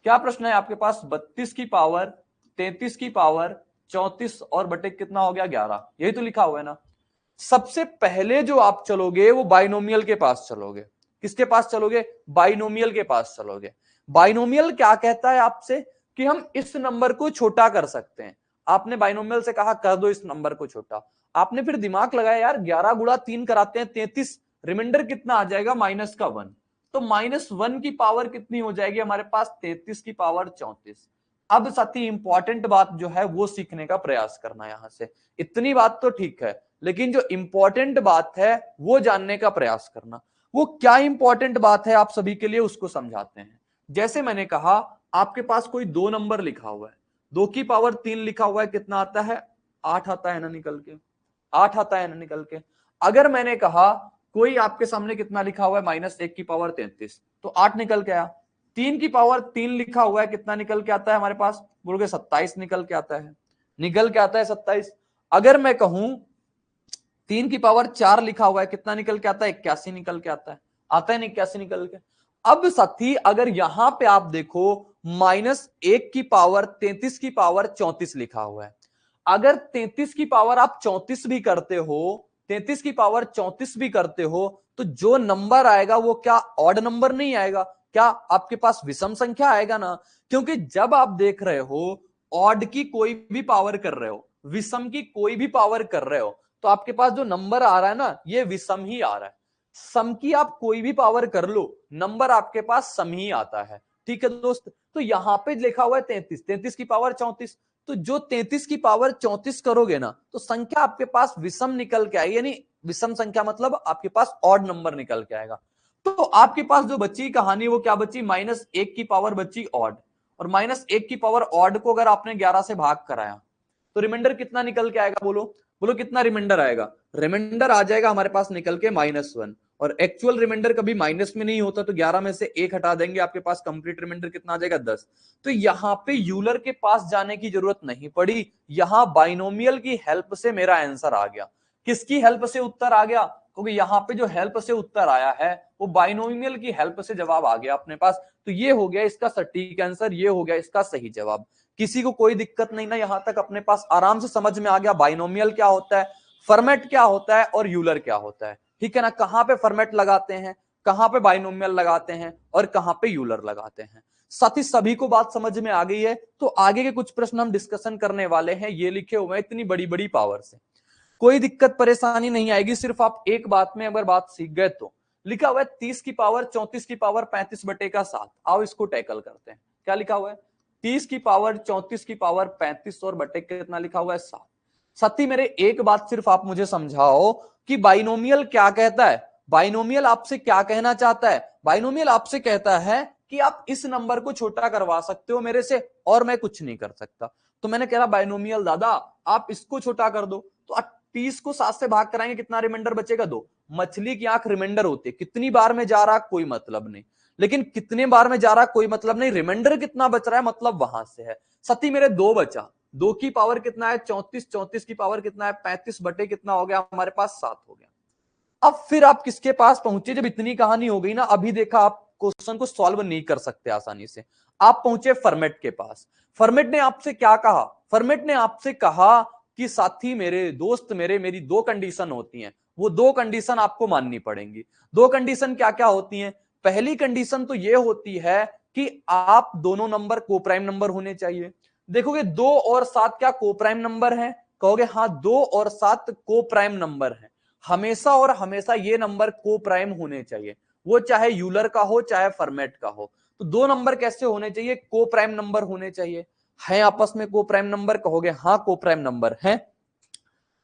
क्या प्रश्न है आपके पास, 32 की पावर 33 की पावर 34 और बटे कितना हो गया 11, यही तो लिखा हुआ है ना। सबसे पहले जो आप चलोगे वो बाइनोमियल के पास चलोगे। किसके पास चलोगे, बाइनोमियल के पास चलोगे। बाइनोमियल क्या कहता है आपसे कि हम इस नंबर को छोटा कर सकते हैं। आपने बाइनोमियल से कहा कर दो इस नंबर को छोटा, आपने फिर दिमाग लगाया यार 11 गुणा 3 कराते हैं 33, रिमाइंडर कितना आ जाएगा माइनस का 1। तो -1 की पावर कितनी हो जाएगी हमारे पास 33 की पावर 34। अब साथी इंपॉर्टेंट बात जो है वो सीखने का प्रयास करना, यहां से इतनी बात तो ठीक है, लेकिन जो इंपॉर्टेंट बात है वो जानने का प्रयास करना। वो क्या इंपॉर्टेंट बात है आप सभी के लिए उसको समझाते हैं। जैसे मैंने कहा आपके पास कोई 2 नंबर लिखा हुआ है, 2 की पावर 3 लिखा हुआ है, कितना आता है 8 आता है ना निकल के, 8 आता है ना निकल के। अगर मैंने कहा कोई आपके सामने कितना लिखा हुआ है -1 की पावर 33, तो 8 निकल के आया। 3 की पावर 3 लिखा हुआ है, कितना निकल के आता है हमारे पास, बोलोगे 27 निकल के आता है, निकल के आता है 27। अगर मैं कहूं 3 की पावर 4 लिखा हुआ है, कितना निकल के आता है 81 निकल के आता है ना 81 निकल के। अब साथी अगर यहां पे आप देखो -1 की पावर 33 की पावर 34 लिखा हुआ है, अगर 33 की पावर आप 34 भी करते हो, 33 की पावर 34 भी करते हो, तो जो नंबर आएगा वो क्या ऑड नंबर नहीं आएगा, क्या आपके पास विषम संख्या आएगा ना। क्योंकि जब आप देख रहे हो ऑड की कोई भी पावर कर रहे हो, विषम की कोई भी पावर कर रहे हो, तो आपके पास जो नंबर आ रहा है ना ये विषम ही आ रहा है। सम की आप कोई भी पावर कर लो, नंबर आपके पास सम ही आता है। ठीक है दोस्त, तो यहां पे लिखा हुआ है 33, 33 की पावर 34, तो जो 33 की पावर 34 करोगे ना तो संख्या आपके पास विषम निकल के आएगी, यानी विषम संख्या मतलब आपके पास ऑड नंबर निकल के आएगा। तो आपके पास जो बची कहानी वो क्या बची, -1 की पावर बची ऑड, और -1 की पावर ऑड को अगर आपने 11 से भाग कराया तो रिमाइंडर कितना निकल के आएगा, बोलो बोलो कितना रिमाइंडर आएगा। रिमाइंडर आ जाएगा हमारे पास निकल के -1, और एक्चुअल रिमाइंडर कभी माइनस में नहीं होता, तो 11 में से 1 हटा देंगे, आपके पास कंप्लीट रिमाइंडर कितना आ जाएगा 10। तो यहाँ पे यूलर के पास जाने की जरूरत नहीं पड़ी, यहाँ बाइनोमियल की हेल्प से मेरा आंसर आ गया। किसकी हेल्प से उत्तर आ गया, क्योंकि यहाँ पे जो हेल्प से उत्तर आया है वो बाइनोमियल की हेल्प से जवाब आ गया अपने पास। तो ये हो गया इसका सटीक आंसर, ये हो गया इसका सही जवाब। किसी को कोई दिक्कत नहीं ना, यहां तक अपने पास आराम से समझ में आ गया बाइनोमियल क्या होता है, फॉर्मेट क्या होता है और यूलर क्या होता है, ठीक है ना। कहां पे फॉर्मेट लगाते हैं, कहां पे बाइनोमियल लगाते हैं और कहां पे यूलर लगाते हैं। साथ ही सभी को बात समझ में आ गई है। तो आगे के कुछ प्रश्न हम डिस्कशन करने वाले हैं, ये लिखे हुए हैं इतनी बड़ी बड़ी पावर से। कोई दिक्कत परेशानी नहीं आएगी, सिर्फ आप एक बात में अगर बात सीख गए तो। लिखा हुआ है 30 की पावर 34 की पावर 35/7। आओ इसको टैकल करते हैं। क्या लिखा हुआ है, 30 की पावर 34 की पावर 35 और बटे कितना लिखा हुआ है 7। साथी मेरे एक बात सिर्फ आप मुझे समझाओ कि बाइनोमियल क्या कहता है। बाइनोमियल आपसे क्या कहना चाहता है, बाइनोमियल आपसे कहता है कि आप इस नंबर को छोटा करवा सकते हो मेरे से और मैं कुछ नहीं कर सकता। तो मैंने कह रहा बाइनोमियल दादा आप इसको छोटा कर दो, तो 30 को 7 से भाग कराएंगे कितना रिमाइंडर बचेगा 2। मछली की आंख रिमाइंडर होती है, कितनी बार में जा रहा कोई मतलब नहीं, लेकिन कितने बार में जा रहा कोई मतलब नहीं, रिमाइंडर कितना बच रहा है मतलब वहां से है। सती मेरे 2 बचा, 2 की पावर कितना है 34, 34 की पावर कितना है 35 बटे कितना हो गया हमारे पास 7 हो गया। अब फिर आप किसके पास पहुंचे, जब इतनी कहानी हो गई ना, अभी देखा आप क्वेश्चन को सॉल्व नहीं कर सकते आसानी से, आप पहुंचे फॉर्मेट के पास। फॉर्मेट ने आपसे क्या कहा, फॉर्मेट ने आपसे कहा कि साथी मेरे दोस्त मेरे, मेरी 2 कंडीशन होती हैं, वो 2 कंडीशन आपको माननी पड़ेंगी। 2 कंडीशन क्या क्या होती हैं, पहली कंडीशन तो ये होती है कि आप दोनों नंबर को प्राइम नंबर होने चाहिए। देखोगे 2 और 7 क्या को प्राइम नंबर है, कहोगे हाँ 2 और 7 को प्राइम नंबर है। हमेशा और हमेशा ये नंबर को प्राइम होने चाहिए, वो चाहे यूलर का हो चाहे फॉर्मेट का हो। तो 2 नंबर कैसे होने चाहिए, को प्राइम नंबर होने चाहिए। है आपस में को प्राइम नंबर, कहोगे हाँ को प्राइम नंबर है।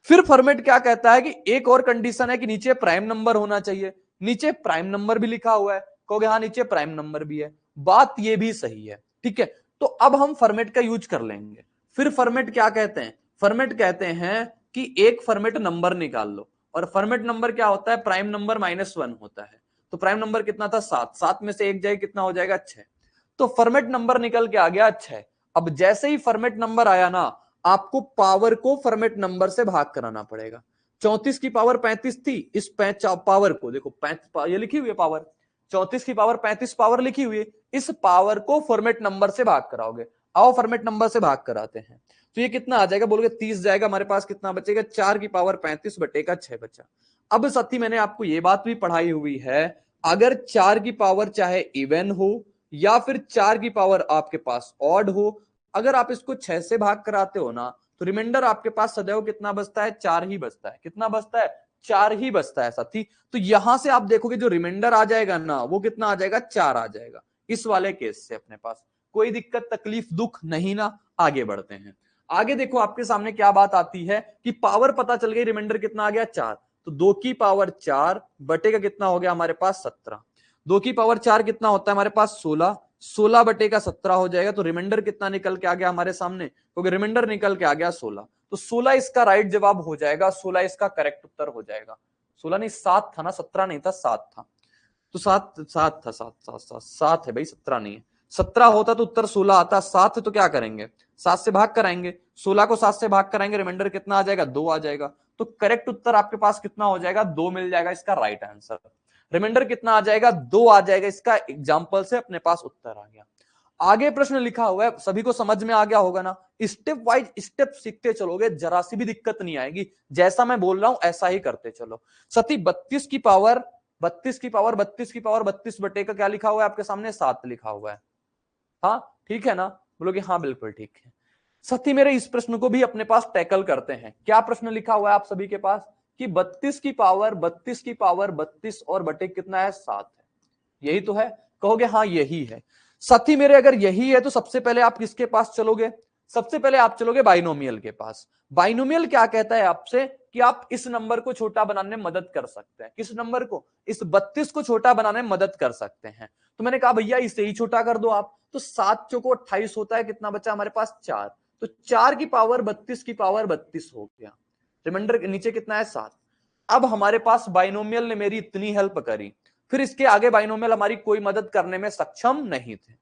फिर फॉर्मेट क्या कहता है कि एक और कंडीशन है कि नीचे प्राइम नंबर होना चाहिए। नीचे प्राइम नंबर भी लिखा हुआ है, कहोगे हाँ नीचे प्राइम नंबर भी है, बात ये भी सही है, ठीक है। तो अब हम फॉर्मेट का यूज कर लेंगे। फिर फॉर्मेट क्या कहते हैं, फॉर्मेट कहते हैं कि एक फॉर्मेट नंबर निकाल लो, और फॉर्मेट नंबर क्या होता है, प्राइम नंबर -1 होता है। तो प्राइम नंबर कितना था 7, 7 में से 1 जाए कितना हो जाएगा 6। तो फॉर्मेट नंबर निकल के आ गया 6। अब जैसे ही फॉर्मेट नंबर आया ना, आपको पावर को फॉर्मेट नंबर से भाग कराना पड़ेगा। 34 की पावर 35 थी, इस पावर को देखो, ये लिखी हुई है पावर, 34 की पावर 35 पावर लिखी हुई है, इस पावर को फॉर्मेट नंबर से भाग कराओगे। आओ फॉर्मेट नंबर से भाग कराते हैं। तो ये कितना आ जाएगा, बोलोगे 30 जाएगा, हमारे पास कितना बचेगा 4 की पावर 35 बटे का 6 बचा। अब साथी मैंने आपको ये बात भी पढ़ाई हुई है, अगर 4 की पावर चाहे इवन हो या फिर 4 की पावर आपके पास ऑड हो, अगर आप इसको 6 से भाग कराते हो ना, तो रिमाइंडर आपके पास सदैव कितना बचता है, 4 ही बचता है। कितना बचता है, 4 ही बचता है साथी। तो यहां से आप देखोगे जो रिमाइंडर आ जाएगा ना, वो कितना आ जाएगा 4 आ जाएगा। इस वाले केस से अपने पास कोई दिक्कत तकलीफ दुख नहीं ना। आगे बढ़ते हैं। आगे देखो आपके सामने क्या बात आती है कि पावर पता चल गई, रिमाइंडर कितना आ गया 4। तो 2 की पावर 4 बटे का कितना हो गया हमारे पास 17। 2 की पावर 4 कितना होता है हमारे पास 16, 16 बटे का 17 हो जाएगा। तो रिमाइंडर कितना निकल के आ गया हमारे सामने, क्योंकि रिमाइंडर निकल के आ गया 16। तो 16 इसका राइट जवाब हो जाएगा, 16 इसका करेक्ट उत्तर हो जाएगा। 16 नहीं 7 था ना, 17 नहीं था 7 था। तो 7 7 था, 7 7 7 7 है भाई, 17 नहीं है। 17 होता तो उत्तर 16 आता, 7 है तो क्या करेंगे 7 से भाग कराएंगे, 16 को 7 से भाग कराएंगे, रिमाइंडर कितना आ जाएगा 2 आ जाएगा। तो करेक्ट उत्तर आपके पास कितना हो जाएगा 2 मिल जाएगा, इसका राइट आंसर। रिमाइंडर कितना आ जाएगा 2 आ जाएगा, इसका एग्जाम्पल से अपने पास उत्तर आ गया। आगे प्रश्न लिखा हुआ है, सभी को समझ में आ गया होगा ना। स्टेप वाइज स्टेप सीखते चलोगे, जरा सी भी दिक्कत नहीं आएगी, जैसा मैं बोल रहा हूं ऐसा ही करते चलो। सती 32 की पावर 32 की पावर 32 की पावर 32 बटे का क्या लिखा हुआ है आपके सामने 7 लिखा हुआ है। हाँ ठीक है ना, बोलोगे हाँ बिल्कुल ठीक है। सती मेरे इस प्रश्न को भी अपने पास टैकल करते हैं। क्या प्रश्न लिखा हुआ है आप सभी के पास कि 32 की पावर 32 की पावर 32 और बटे कितना है 7 है, यही तो है। कहोगे हाँ यही है। साथी मेरे अगर यही है तो सबसे पहले आप किसके पास चलोगे, सबसे पहले आप चलोगे बाइनोमियल के पास। बाइनोमियल क्या कहता है आपसे कि आप इस नंबर को छोटा बनाने में मदद कर सकते हैं। किस नंबर को? इस 32 को छोटा बनाने में मदद कर सकते हैं। तो मैंने कहा भैया इसे ही छोटा कर दो आप। तो 7 चौको 28 होता है, कितना बचा हमारे पास? 4। तो 4 की पावर 32 की पावर 32 हो गया। रिमाइंडर नीचे कितना है? 7। अब हमारे पास बाइनोमियल ने मेरी इतनी हेल्प करी, फिर इसके आगे बाइनोमियल हमारी कोई मदद करने में सक्षम नहीं थे।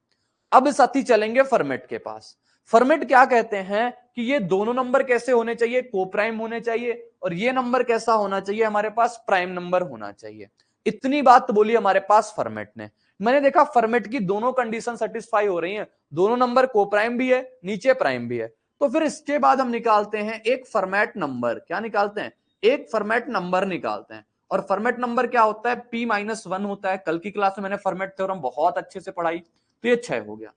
अब साथी चलेंगे फॉर्मेट के पास। फॉर्मेट क्या कहते हैं कि ये दोनों नंबर कैसे होने चाहिए? कोप्राइम होने चाहिए, और ये नंबर कैसा होना चाहिए? हमारे पास प्राइम नंबर होना चाहिए। इतनी बात बोली हमारे पास फॉर्मेट ने। मैंने देखा फॉर्मेट की दोनों कंडीशन सेटिस्फाई हो रही हैं, दोनों नंबर कोप्राइम भी है, नीचे प्राइम भी है। तो फिर इसके बाद हम निकालते हैं एक फॉर्मेट नंबर। क्या निकालते हैं? एक फॉर्मेट नंबर निकालते हैं। और फॉर्मेट नंबर क्या होता है? P-1 होता है। कल की क्लास में मैंने फॉर्मेट थ्योरम बहुत अच्छे से पढ़ाई, तो ये 6 हो गया।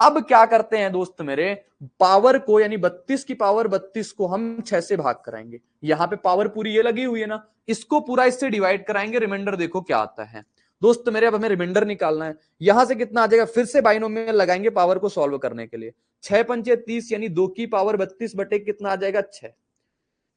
अब क्या करते हैं दोस्त मेरे, पावर को यानी 32 की पावर 32 को हम 6 से भाग कराएंगे। यहां पे पावर पूरी ये लगी हुई है ना, इसको पूरा इससे डिवाइड कराएंगे। रिमाइंडर देखो क्या आता है दोस्त मेरे। अब हमें रिमाइंडर निकालना है। यहां से कितना आ जाएगा? फिर से बाइनोमियल लगाएंगे पावर को सॉल्व करने के लिए। 6 पंचे 30 यानी 2 की पावर 32 बटे कितना आ जाएगा? 6।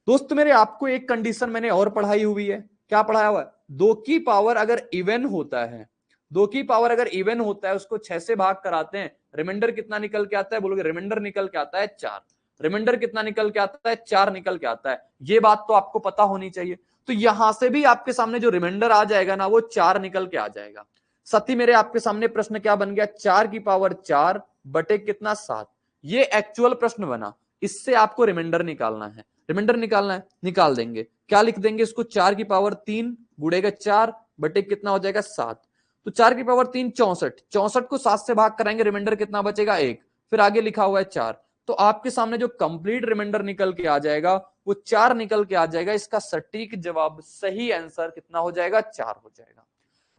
दोस्त मेरे आपको एक कंडीशन मैंने और पढ़ाई हुई है। क्या पढ़ाया हुआ है? 2 की पावर अगर इवन होता है, 2 की पावर अगर इवन होता है, उसको 6 से भाग कराते हैं, रिमाइंडर कितना निकल के आता है? बोलोगे रिमाइंडर निकल के आता है 4। रिमाइंडर कितना निकल के आता है? 4 निकल के आता है। ये बात तो आपको पता होनी चाहिए। तो यहां से भी आपके सामने जो रिमाइंडर आ जाएगा ना, वो 4 निकल के आ जाएगा। साथी मेरे आपके सामने प्रश्न क्या बन गया? 4 की पावर 4 बटे कितना? 7। ये एक्चुअल प्रश्न बना। इससे आपको रिमाइंडर निकालना है। रिमाइंडर निकालना है, निकाल देंगे। क्या लिख देंगे इसको? 4 की पावर 3 गुणेगा 4 बटे कितना हो जाएगा? 7। तो 4 की पावर 3 64। 64 को 7 से भाग कराएंगे, रिमाइंडर कितना बचेगा? 1। फिर आगे लिखा हुआ है 4। तो आपके सामने जो कंप्लीट रिमाइंडर निकल के आ जाएगा वो 4 निकल के आ जाएगा। इसका सटीक जवाब, सही आंसर कितना हो जाएगा? 4 हो जाएगा।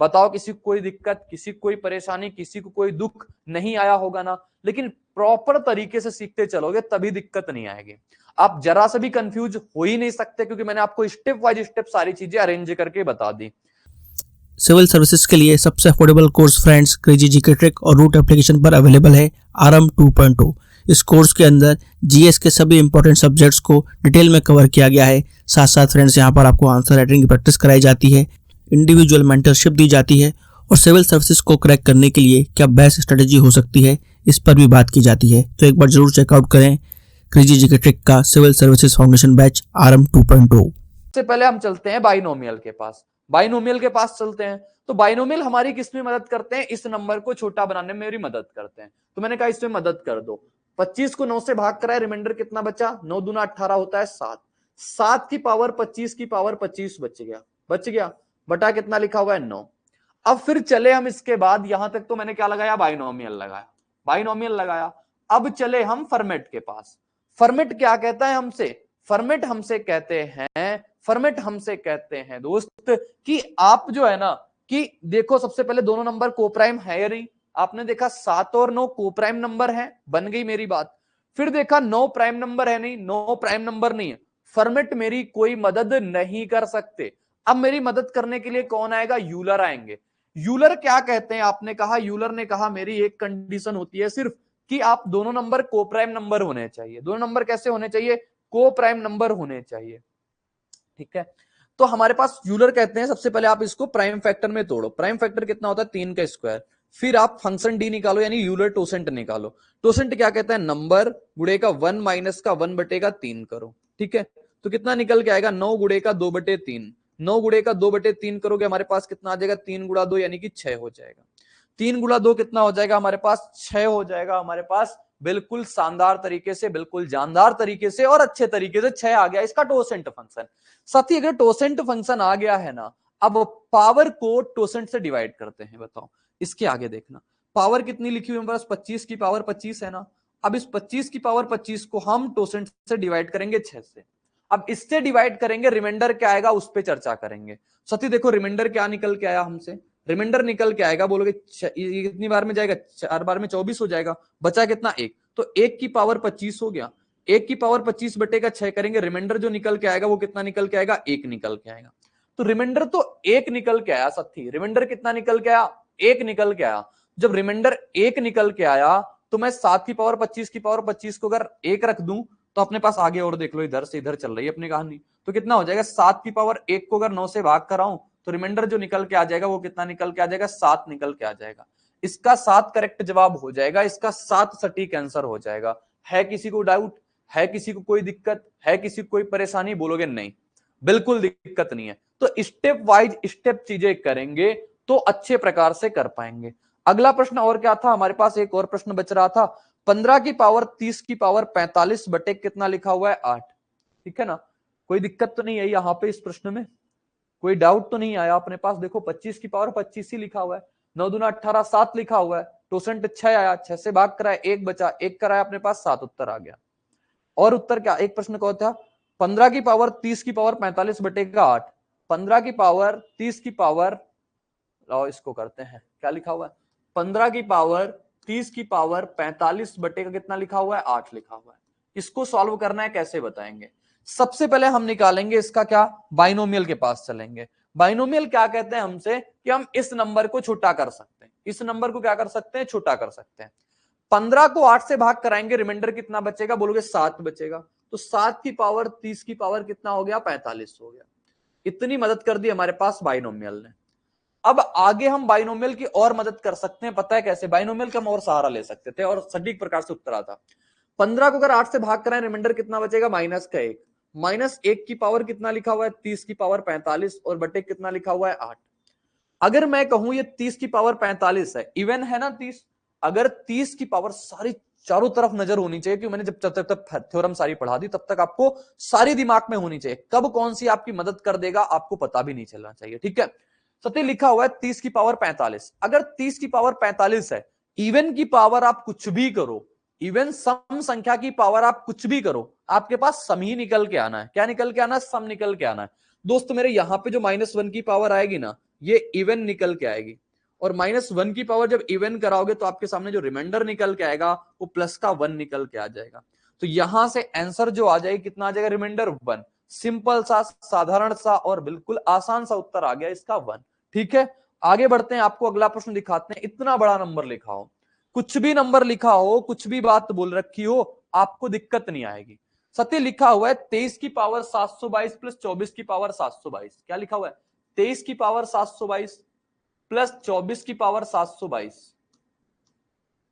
बताओ किसी को कोई दिक्कत, किसी को कोई परेशानी, किसी को कोई दुख नहीं आया होगा ना? लेकिन प्रॉपर तरीके से सीखते चलोगे तभी दिक्कत नहीं आएगी। आप जरा से भी कंफ्यूज हो ही नहीं सकते, क्योंकि मैंने आपको स्टेप बाय स्टेप सारी चीजें अरेंज करके बता दी।
सिविल सर्विसेज के लिए सबसे affordable course friends crazy GK trick और रूट एप्लीकेशन पर अवेलेबल है आरएम 2.0। इस कोर्स के अंदर जीएस के सभी इंपॉर्टेंट सब्जेक्ट्स को डिटेल में कवर किया गया है। साथ साथ फ्रेंड्स यहाँ पर आपको आंसर राइटिंग की प्रैक्टिस कराई जाती है, इंडिविजुअल मेंटरशिप दी जाती है, और सिविल सर्विसेज को क्रैक करने के लिए क्या बेस्ट स्ट्रेटेजी हो सकती है इस पर भी बात की जाती है। तो एक बार जरूर चेकआउट करें क्रेजी जीके ट्रिक का civil services foundation batch RM 2.0।
सबसे पहले हम चलते हैं बाइनोमियल के पास। बाइनोमियल के पास चलते हैं। तो बाइनोमियल हमारी किस में मदद करते हैं? इस नंबर को छोटा बनाने में मेरी मदद करते हैं। तो मैंने कहा इसमें मदद कर दो। 25 को 9 से भाग कराए, रिमाइंडर कितना बचा? 9 दूना 18 होता है 7। 7 की पावर 25 की पावर 25 बच गया बटा कितना लिखा हुआ है? 9। अब फिर चले हम इसके बाद, यहां तक तो मैंने क्या लगाया? बाइनोमियल लगाया। अब चले हम फॉर्मेट के पास। फॉर्मेट क्या कहता है हमसे? फॉर्मेट हमसे कहते हैं दोस्त कि आप जो है ना, कि देखो सबसे पहले दोनों नंबर कोप्राइम है या नहीं? आपने देखा 7 और 9 कोप्राइम नंबर है, बन गई मेरी बात। फिर देखा 9 प्राइम नंबर है नहीं, 9 प्राइम नंबर नहीं है। फॉर्मेट मेरी कोई मदद नहीं कर सकते। अब मेरी मदद करने के लिए कौन आएगा? यूलर आएंगे। यूलर क्या कहते हैं? आपने कहा, यूलर ने कहा मेरी एक कंडीशन होती है सिर्फ, कि आप दोनों नंबर कोप्राइम नंबर होने चाहिए। दोनों नंबर कैसे होने चाहिए? कोप्राइम नंबर होने चाहिए। ठीक है, तो हमारे पास यूलर कहते हैं सबसे पहले आप इसको प्राइम फैक्टर में तोड़ो। प्राइम फैक्टर कितना होता है? 3 का स्क्वायर। फिर आप फंक्शन डी निकालो, यानी यूलर टोसेंट निकालो। टोसेंट क्या कहता है? नंबर गुणे का 1 माइनस का 1 बटे का 3 करो। ठीक है, तो कितना निकल के आएगा? 9 गुणे का 2 बटे 3। 9 गुणे का 2 बटे 3 करोगे, हमारे पास कितना आ जाएगा? 3 गुणा 2 यानी कि 6 हो जाएगा। 3 गुणा 2 कितना हो जाएगा? हमारे पास 6 हो जाएगा हमारे पास। बिल्कुल शानदार तरीके से, बिल्कुल जानदार तरीके से और अच्छे तरीके से 6 आ गया इसका टोसेंट फंक्शन। साथ ही अगर टोसेंट फंक्शन आ गया है ना, अब पावर को टोसेंट से डिवाइड करते हैं। बताओ इसके आगे देखना, पावर कितनी लिखी हुई है हमारे पास? 25 की पावर 25 है ना। अब इस 25 की पावर 25 को हम टोसेंट से डिवाइड करेंगे 6 से। अब इससे डिवाइड करेंगे, रिमाइंडर क्या आएगा उस पर चर्चा करेंगे। साथी देखो रिमाइंडर क्या निकल के आया हमसे? रिमाइंडर निकल के आएगा, बोलोगे ये कितनी बार में जाएगा? 4 बार में 24 हो जाएगा। बचा कितना? 1। तो 1 की पावर 25 हो गया। 1 की पावर 25 बटे का 6 करेंगे, रिमाइंडर जो निकल के आएगा वो कितना निकल के आएगा? 1 निकल के आएगा। तो रिमाइंडर तो 1 निकल के आया साथी। रिमाइंडर कितना निकल के आया? 1 निकल के आया। जब रिमाइंडर 1 निकल के आया तो मैं 7 की पावर 25 की पावर 25 को अगर 1 रख दूं तो अपने पास आगे और देख लो, इधर से इधर चल रही है अपनी कहानी। तो कितना हो जाएगा 7 की पावर 1 को अगर 9 से भाग कराऊं तो रिमाइंडर जो निकल के आ जाएगा वो कितना निकल के आ जाएगा 7 निकल के आ जाएगा। इसका 7 करेक्ट जवाब हो जाएगा, इसका 7 सटीक आंसर हो जाएगा। है किसी को डाउट, है किसी को कोई दिक्कत, है किसी को कोई परेशानी? बोलोगे नहीं, बिल्कुल दिक्कत नहीं है। तो स्टेप वाइज स्टेप चीजें करेंगे तो अच्छे प्रकार से कर पाएंगे। अगला प्रश्न और क्या था हमारे पास, एक और प्रश्न बच रहा था, 15 की पावर 30 की पावर 45 बटे कितना लिखा हुआ है 8। ठीक है ना, कोई दिक्कत तो नहीं है यहाँ पे, इस प्रश्न में कोई डाउट तो नहीं आया अपने पास? देखो 25 की पावर 25 ही लिखा हुआ है, 9 दूना 18 7 लिखा हुआ है, टोसेंट 6 आया, 6 से भाग कराया 1 बचा, 1 कराया अपने पास 7 उत्तर आ गया। और उत्तर क्या, एक प्रश्न कौन था, 15 की पावर 30 की पावर 45 बटेगा 8, 15 की पावर 30 की पावर, लाओ इसको करते हैं, क्या लिखा हुआ है, 15 की पावर 30 की पावर 45 बटे का कितना लिखा हुआ है 8 लिखा हुआ है। इसको सॉल्व करना है, कैसे बताएंगे? सबसे पहले हम निकालेंगे इसका क्या, बाइनोमियल के पास चलेंगे। बाइनोमियल क्या कहते हैं हमसे कि हम इस नंबर को छोटा कर सकते हैं, इस नंबर को क्या कर सकते हैं, छोटा कर सकते हैं। 15 को 8 से भाग कराएंगे, रिमाइंडर कितना बचेगा, बोलोगे 7 बचेगा, तो 7 की पावर 30 की पावर कितना हो गया 45 हो गया। इतनी मदद कर दी हमारे पास बाइनोमियल ने। अब आगे हम बाइनोमियल की और मदद कर सकते हैं, पता है कैसे? बाइनोमियल का हम और सहारा ले सकते थे और सटीक प्रकार से उत्तर आता। 15 को अगर 8 से भाग कराएं, रिमाइंडर कितना बचेगा माइनस का 1, माइनस 1 की पावर कितना लिखा हुआ है 30 की पावर 45 और बटे कितना लिखा हुआ है 8। अगर मैं कहूं ये 30 की पावर 45 है, इवन है ना 30, अगर 30 की पावर सारी चारों तरफ नजर होनी चाहिए, क्योंकि मैंने जब तक थ्योरम सारी पढ़ा दी तब तक आपको सारी दिमाग में होनी चाहिए, कब कौन सी आपकी मदद कर देगा आपको पता भी नहीं चलना चाहिए। ठीक है, सत्य लिखा हुआ है 30 की पावर 45, अगर 30 की पावर 45 है, इवन की पावर आप कुछ भी करो, इवन सम संख्या की पावर आप कुछ भी करो, आपके पास सम ही निकल के आना है। क्या निकल के आना है? सम निकल के आना है। दोस्त मेरे यहां पे जो -1 की पावर आएगी ना, ये इवन निकल के आएगी, और -1 की पावर जब इवन कराओगे तो आपके सामने जो रिमाइंडर निकल के आएगा वो प्लस का 1 निकल के आ जाएगा। तो यहां से आंसर जो आ जाएगी कितना आ जाएगा, रिमाइंडर 1। सिंपल सा, साधारण सा और बिल्कुल आसान सा उत्तर आ गया इसका 1। ठीक है, आगे बढ़ते हैं, आपको अगला प्रश्न दिखाते हैं। इतना बड़ा नंबर लिखा हो, कुछ भी नंबर लिखा हो, कुछ भी बात बोल रखी हो, आपको दिक्कत नहीं आएगी। सत्य लिखा हुआ है 23 की पावर 722 प्लस 24 की पावर 722। क्या लिखा हुआ है? 23 की पावर 722 प्लस 24 की पावर 722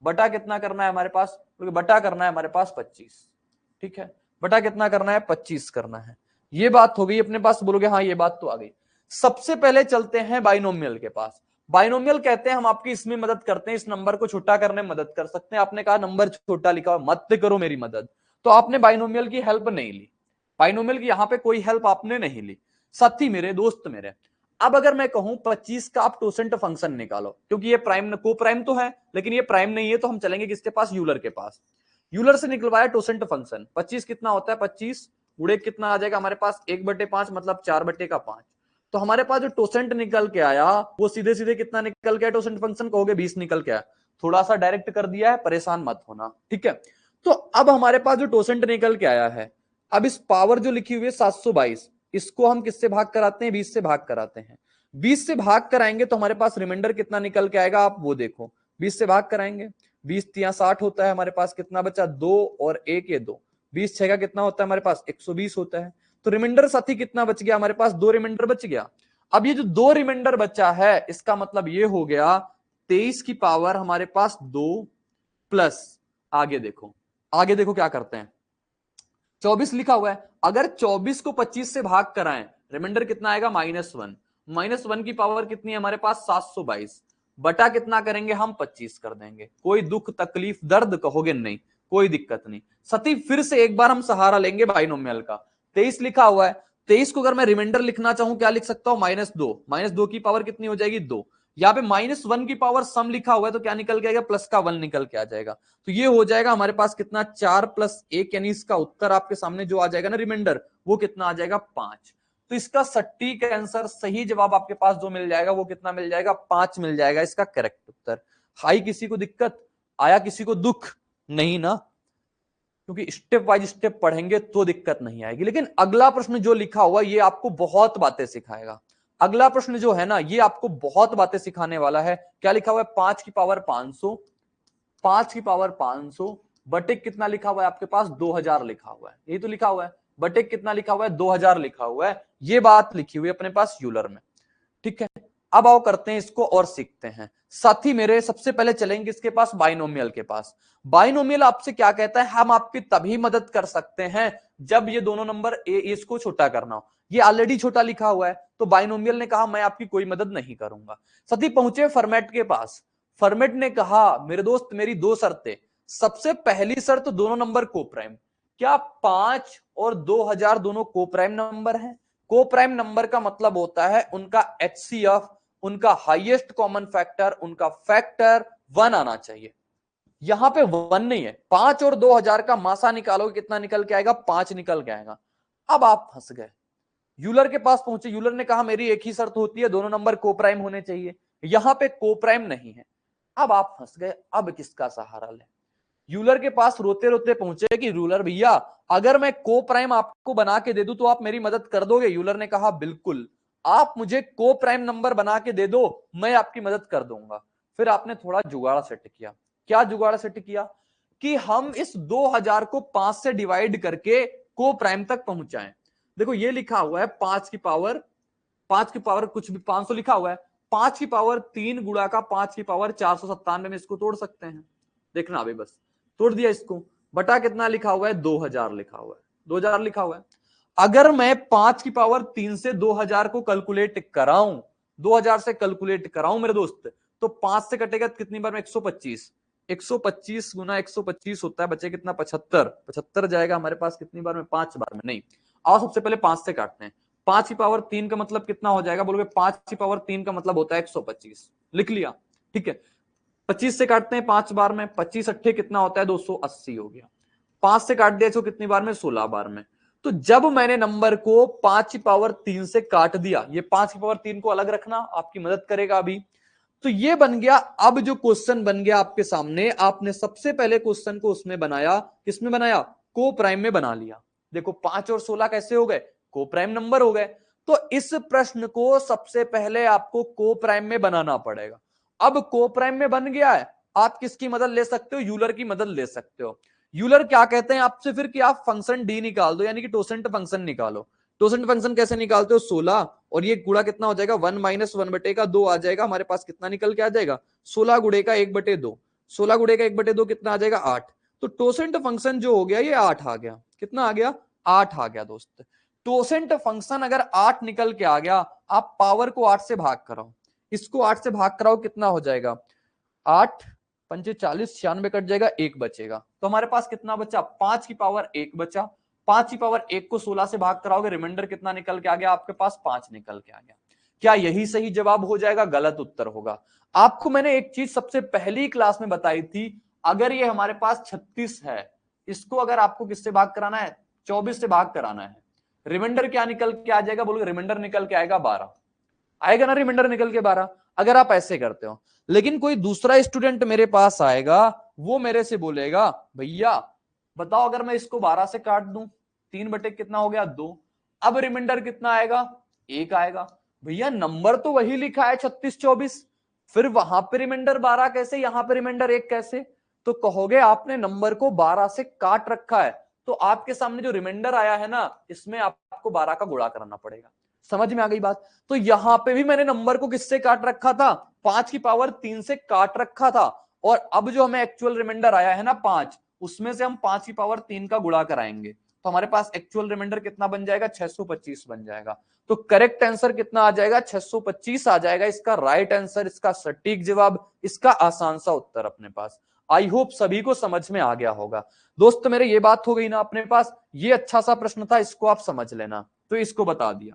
बटा कितना करना है हमारे पास, क्योंकि बटा करना है हमारे पास 25। ठीक है, बटा कितना करना है 25 करना है। ये बात हो गई अपने पास, बोलोगे हाँ ये बात तो आ गई। सबसे पहले चलते हैं बाइनोमियल के पास। बाइनोमियल कहते हैं हम आपकी इसमें मदद करते हैं, इस नंबर को छोटा करने में मदद कर सकते हैं। आपने कहा नंबर छोटा लिखा हुआ, मत करो मेरी मदद, तो आपने बाइनोमियल की हेल्प नहीं ली, बाइनोमियल की यहां पे कोई हेल्प आपने नहीं ली। साथी मेरे, दोस्त मेरे, अब अगर मैं कहूं 25 का आप टोसेंट फंक्शन निकालो, क्योंकि ये प्राइम को प्राइम तो है लेकिन ये प्राइम नहीं है, तो हम चलेंगे किसके पास, यूलर के पास। यूलर से निकलवाया टोसेंट फंक्शन। 25 कितना होता है, 25 गुणे कितना आ जाएगा हमारे पास 1/5 मतलब 4/5। तो हमारे पास जो टोसेंट निकल के आया वो सीधे सीधे कितना निकल के आया, टोसेंट फंक्शन कहोगे 20 निकल के आया, थोड़ा सा डायरेक्ट कर दिया है, परेशान मत होना। ठीक है, तो अब हमारे पास जो टोसेंट निकल के आया है, अब इस पावर जो लिखी हुई है 722, इसको हम किससे भाग कराते हैं, 20 से भाग कराते हैं। 20 से भाग कराएंगे तो हमारे पास रिमाइंडर कितना निकल के आएगा, आप वो देखो। 20 से भाग कराएंगे, 20 तिया 60 होता है, हमारे पास कितना बचा 2 और 1 ये 2, 20 6 का कितना होता है हमारे पास 120 होता है। तो रिमाइंडर साथी कितना बच गया हमारे पास, 2 रिमाइंडर बच गया। अब ये जो 2 रिमाइंडर बचा है, इसका मतलब ये हो गया 23 की पावर हमारे पास 2 प्लस, आगे देखो, आगे देखो क्या करते हैं, 24 लिखा हुआ है, अगर 24 को 25 से भाग कराएं, रिमाइंडर कितना आएगा -1, -1 की पावर कितनी है हमारे पास 722, बटा कितना करेंगे हम 25 कर देंगे। कोई दुख तकलीफ दर्द कहोगे नहीं, कोई दिक्कत नहीं। सती फिर से एक बार हम सहारा लेंगे बाइनोमियल का। 23 लिखा हुआ है, 23 को अगर मैं रिमाइंडर लिखना चाहूं क्या लिख सकता हूं, -2 की पावर कितनी हो जाएगी 2। यहाँ पे -1 की पावर सम लिखा हुआ है, तो क्या निकल के आएगा, प्लस का 1 निकल के आ जाएगा। तो ये हो जाएगा हमारे पास कितना 4 + 1, यानी इसका उत्तर आपके सामने जो आ जाएगा ना रिमाइंडर, वो कितना आ जाएगा 5। तो इसका सटीक आंसर, सही जवाब आपके पास जो मिल जाएगा वो कितना मिल जाएगा, 5 मिल जाएगा इसका करेक्ट उत्तर। हाई किसी को दिक्कत आया, किसी को दुख नहीं ना, क्योंकि स्टेप वाइज स्टेप पढ़ेंगे तो दिक्कत नहीं आएगी। लेकिन अगला प्रश्न जो लिखा हुआ ये आपको बहुत बातें सिखाएगा। अगला प्रश्न जो है ना ये आपको बहुत बातें सिखाने वाला है। क्या लिखा हुआ है, 5 की पावर 500, 5 की पावर 500 बटे कितना लिखा हुआ है आपके पास 2000 लिखा हुआ है, यही तो लिखा हुआ है। बटे कितना लिखा हुआ है, 2000 लिखा हुआ है। ये बात लिखी हुई है अपने पास यूलर में, ठीक है। अब आओ करते हैं इसको और सीखते हैं। साथी मेरे सबसे पहले चलेंगे इसके पास, बाइनोमियल के पास। बाइनोमियल आपसे क्या कहता है, हम आपकी तभी मदद कर सकते हैं जब ये दोनों नंबर इसको छोटा करना हो। ये ऑलरेडी छोटा लिखा हुआ है, तो बाइनोमियल ने कहा मैं आपकी कोई मदद नहीं करूंगा। साथी पहुंचे फॉर्मेट के पास। फॉर्मेट ने कहा मेरे दोस्त मेरी दो शर्तें। सबसे पहली शर्त, दोनों नंबर को प्राइम। क्या 5 और 2000 दोनों को प्राइम नंबर है? को प्राइम नंबर का मतलब होता है उनका HCF, उनका हाईएस्ट कॉमन फैक्टर, उनका फैक्टर 1 आना चाहिए। यहां पे 1 नहीं है। 5 और 2000 का मासा निकालोगे कितना निकल के आएगा, 5 निकल के आएगा। अब आप फंस गए। यूलर के पास पहुंचे, यूलर ने कहा मेरी एक ही शर्त होती है, दोनों नंबर को प्राइम होने चाहिए। यहां पे को प्राइम नहीं है। अब आप फंस गए, अब किसका सहारा ले? यूलर के पास रोते रोते पहुंचे कि रूलर भैया अगर मैं को प्राइम आपको बना के दे दूं तो आप मेरी मदद कर दोगे? यूलर ने कहा बिल्कुल, आप मुझे को प्राइम नंबर बना के दे दो, मैं आपकी मदद कर दूंगा। फिर आपने थोड़ा जुगाड़ सेट किया। क्या जुगाड़ सेट किया? कि हम इस 2000 को 5 से डिवाइड करके को प्राइम तक पहुंचाएं। देखो ये लिखा हुआ है 5 की पावर कुछ भी 500 लिखा हुआ है। 5 की पावर 3 गुणा का 5 की पावर 497 में इसको तोड़ सकते हैं। देखना अभी बस तोड़ दिया इसको, बटा कितना लिखा हुआ है, 2000 लिखा हुआ है, 2000 लिखा हुआ है। अगर मैं 5 की पावर 3 से 2000 को कैलकुलेट कराऊं, 2000 से कैलकुलेट कराऊं मेरे दोस्त, तो 5 से कटेगा कितनी बार में, 125। 125 गुना 125 होता है, बचे कितना, 75। 75 जाएगा हमारे पास कितनी बार में, 5 बार में। नहीं, आओ सबसे पहले 5 से काटते हैं। 5 की पावर 3 का मतलब कितना हो जाएगा, बोलोगे 5 की पावर 3 का मतलब होता है 125। लिख लिया, ठीक है। 25 से काटते हैं 5 बार में, 25 अट्ठे कितना होता है, 280 हो गया। 5 से काट दिया इसको कितनी बार में, 16 बार में। तो जब मैंने नंबर को 5 की पावर 3 से काट दिया, ये 5 की पावर 3 को अलग रखना आपकी मदद करेगा अभी। तो ये बन गया। अब जो क्वेश्चन बन गया आपके सामने, आपने सबसे पहले क्वेश्चन को उसमें बनाया, किसमें बनाया, को प्राइम में बना लिया। देखो 5 और 16 कैसे हो गए, को प्राइम नंबर हो गए। तो इस प्रश्न को सबसे पहले आपको को प्राइम में बनाना पड़ेगा। अब को प्राइम में बन गया है, आप किसकी मदद ले सकते हो, यूलर की मदद ले सकते हो। यूलर क्या कहते हैं आपसे फिर कि आप फंक्शन डी निकाल दो, यानी कि टोसेंट फंक्शन निकालो। टोसेंट फंक्शन कैसे निकालते हो, 16 और ये गुणा कितना हो जाएगा, 1 माइनस 1 बटे का 2 आ जाएगा। हमारे पास कितना निकल के आ जाएगा, 16 गुणे का 1 बटे 2। 16 गुणे का 1 बटे 2 कितना आ जाएगा, 8। तो टोसेंट फंक्शन जो हो गया ये 8 आ गया। कितना आ गया, 8 आ गया दोस्त। टोसेंट फंक्शन अगर 8 निकल के आ गया, आप पावर को 8 से भाग कराओ, इसको 8 से भाग कराओ, कितना हो जाएगा, 8 पंचे 40, 96 कट जाएगा, 1 बचेगा। तो हमारे पास कितना बचा, 5 की पावर 1 बचा। 5 की पावर 1 को 16 से भाग कराओगे, रिमाइंडर कितना निकल के आ गया आपके पास, 5 निकल के आ गया। क्या यही सही जवाब हो जाएगा, गलत उत्तर होगा। आपको मैंने एक चीज सबसे पहली क्लास में बताई थी, अगर ये हमारे पास 36 है, इसको अगर आपको किससे भाग कराना है, 24 से भाग कराना है, रिमाइंडर क्या निकल के आ जाएगा, बोलोगे रिमाइंडर निकल के आएगा 12, आएगा ना रिमाइंडर निकल के 12, अगर आप ऐसे करते हो। लेकिन कोई दूसरा स्टूडेंट मेरे पास आएगा, वो मेरे से बोलेगा भैया बताओ अगर मैं इसको 12 से काट दूं, 3 बटे कितना हो गया, 2। अब रिमाइंडर कितना आएगा, 1 आएगा। भैया नंबर तो वही लिखा है 36 24, फिर वहां पे रिमाइंडर 12 कैसे, यहां पे रिमाइंडर 1 कैसे? तो कहोगे आपने नंबर को 12 से काट रखा है, तो आपके सामने जो रिमाइंडर आया है ना, इसमें आपको 12 का गुणा करना पड़ेगा। समझ में आ गई बात? तो यहां पे भी मैंने नंबर को किससे काट रखा था, 5 की पावर 3 से काट रखा था। और अब जो हमें एक्चुअल रिमाइंडर आया है ना 5, उसमें से हम 5 की पावर 3 का गुणा कराएंगे, तो हमारे पास एक्चुअल रिमाइंडर कितना बन जाएगा, 625 बन जाएगा। तो करेक्ट आंसर कितना आ जाएगा, 625 आ जाएगा। इसका राइट आंसर, इसका सटीक जवाब, इसका आसान सा उत्तर अपने पास। आई होप सभी को समझ में आ गया होगा। दोस्त मेरे ये बात हो गई ना अपने पास, ये अच्छा सा प्रश्न था, इसको आप समझ लेना, तो इसको बता दिया।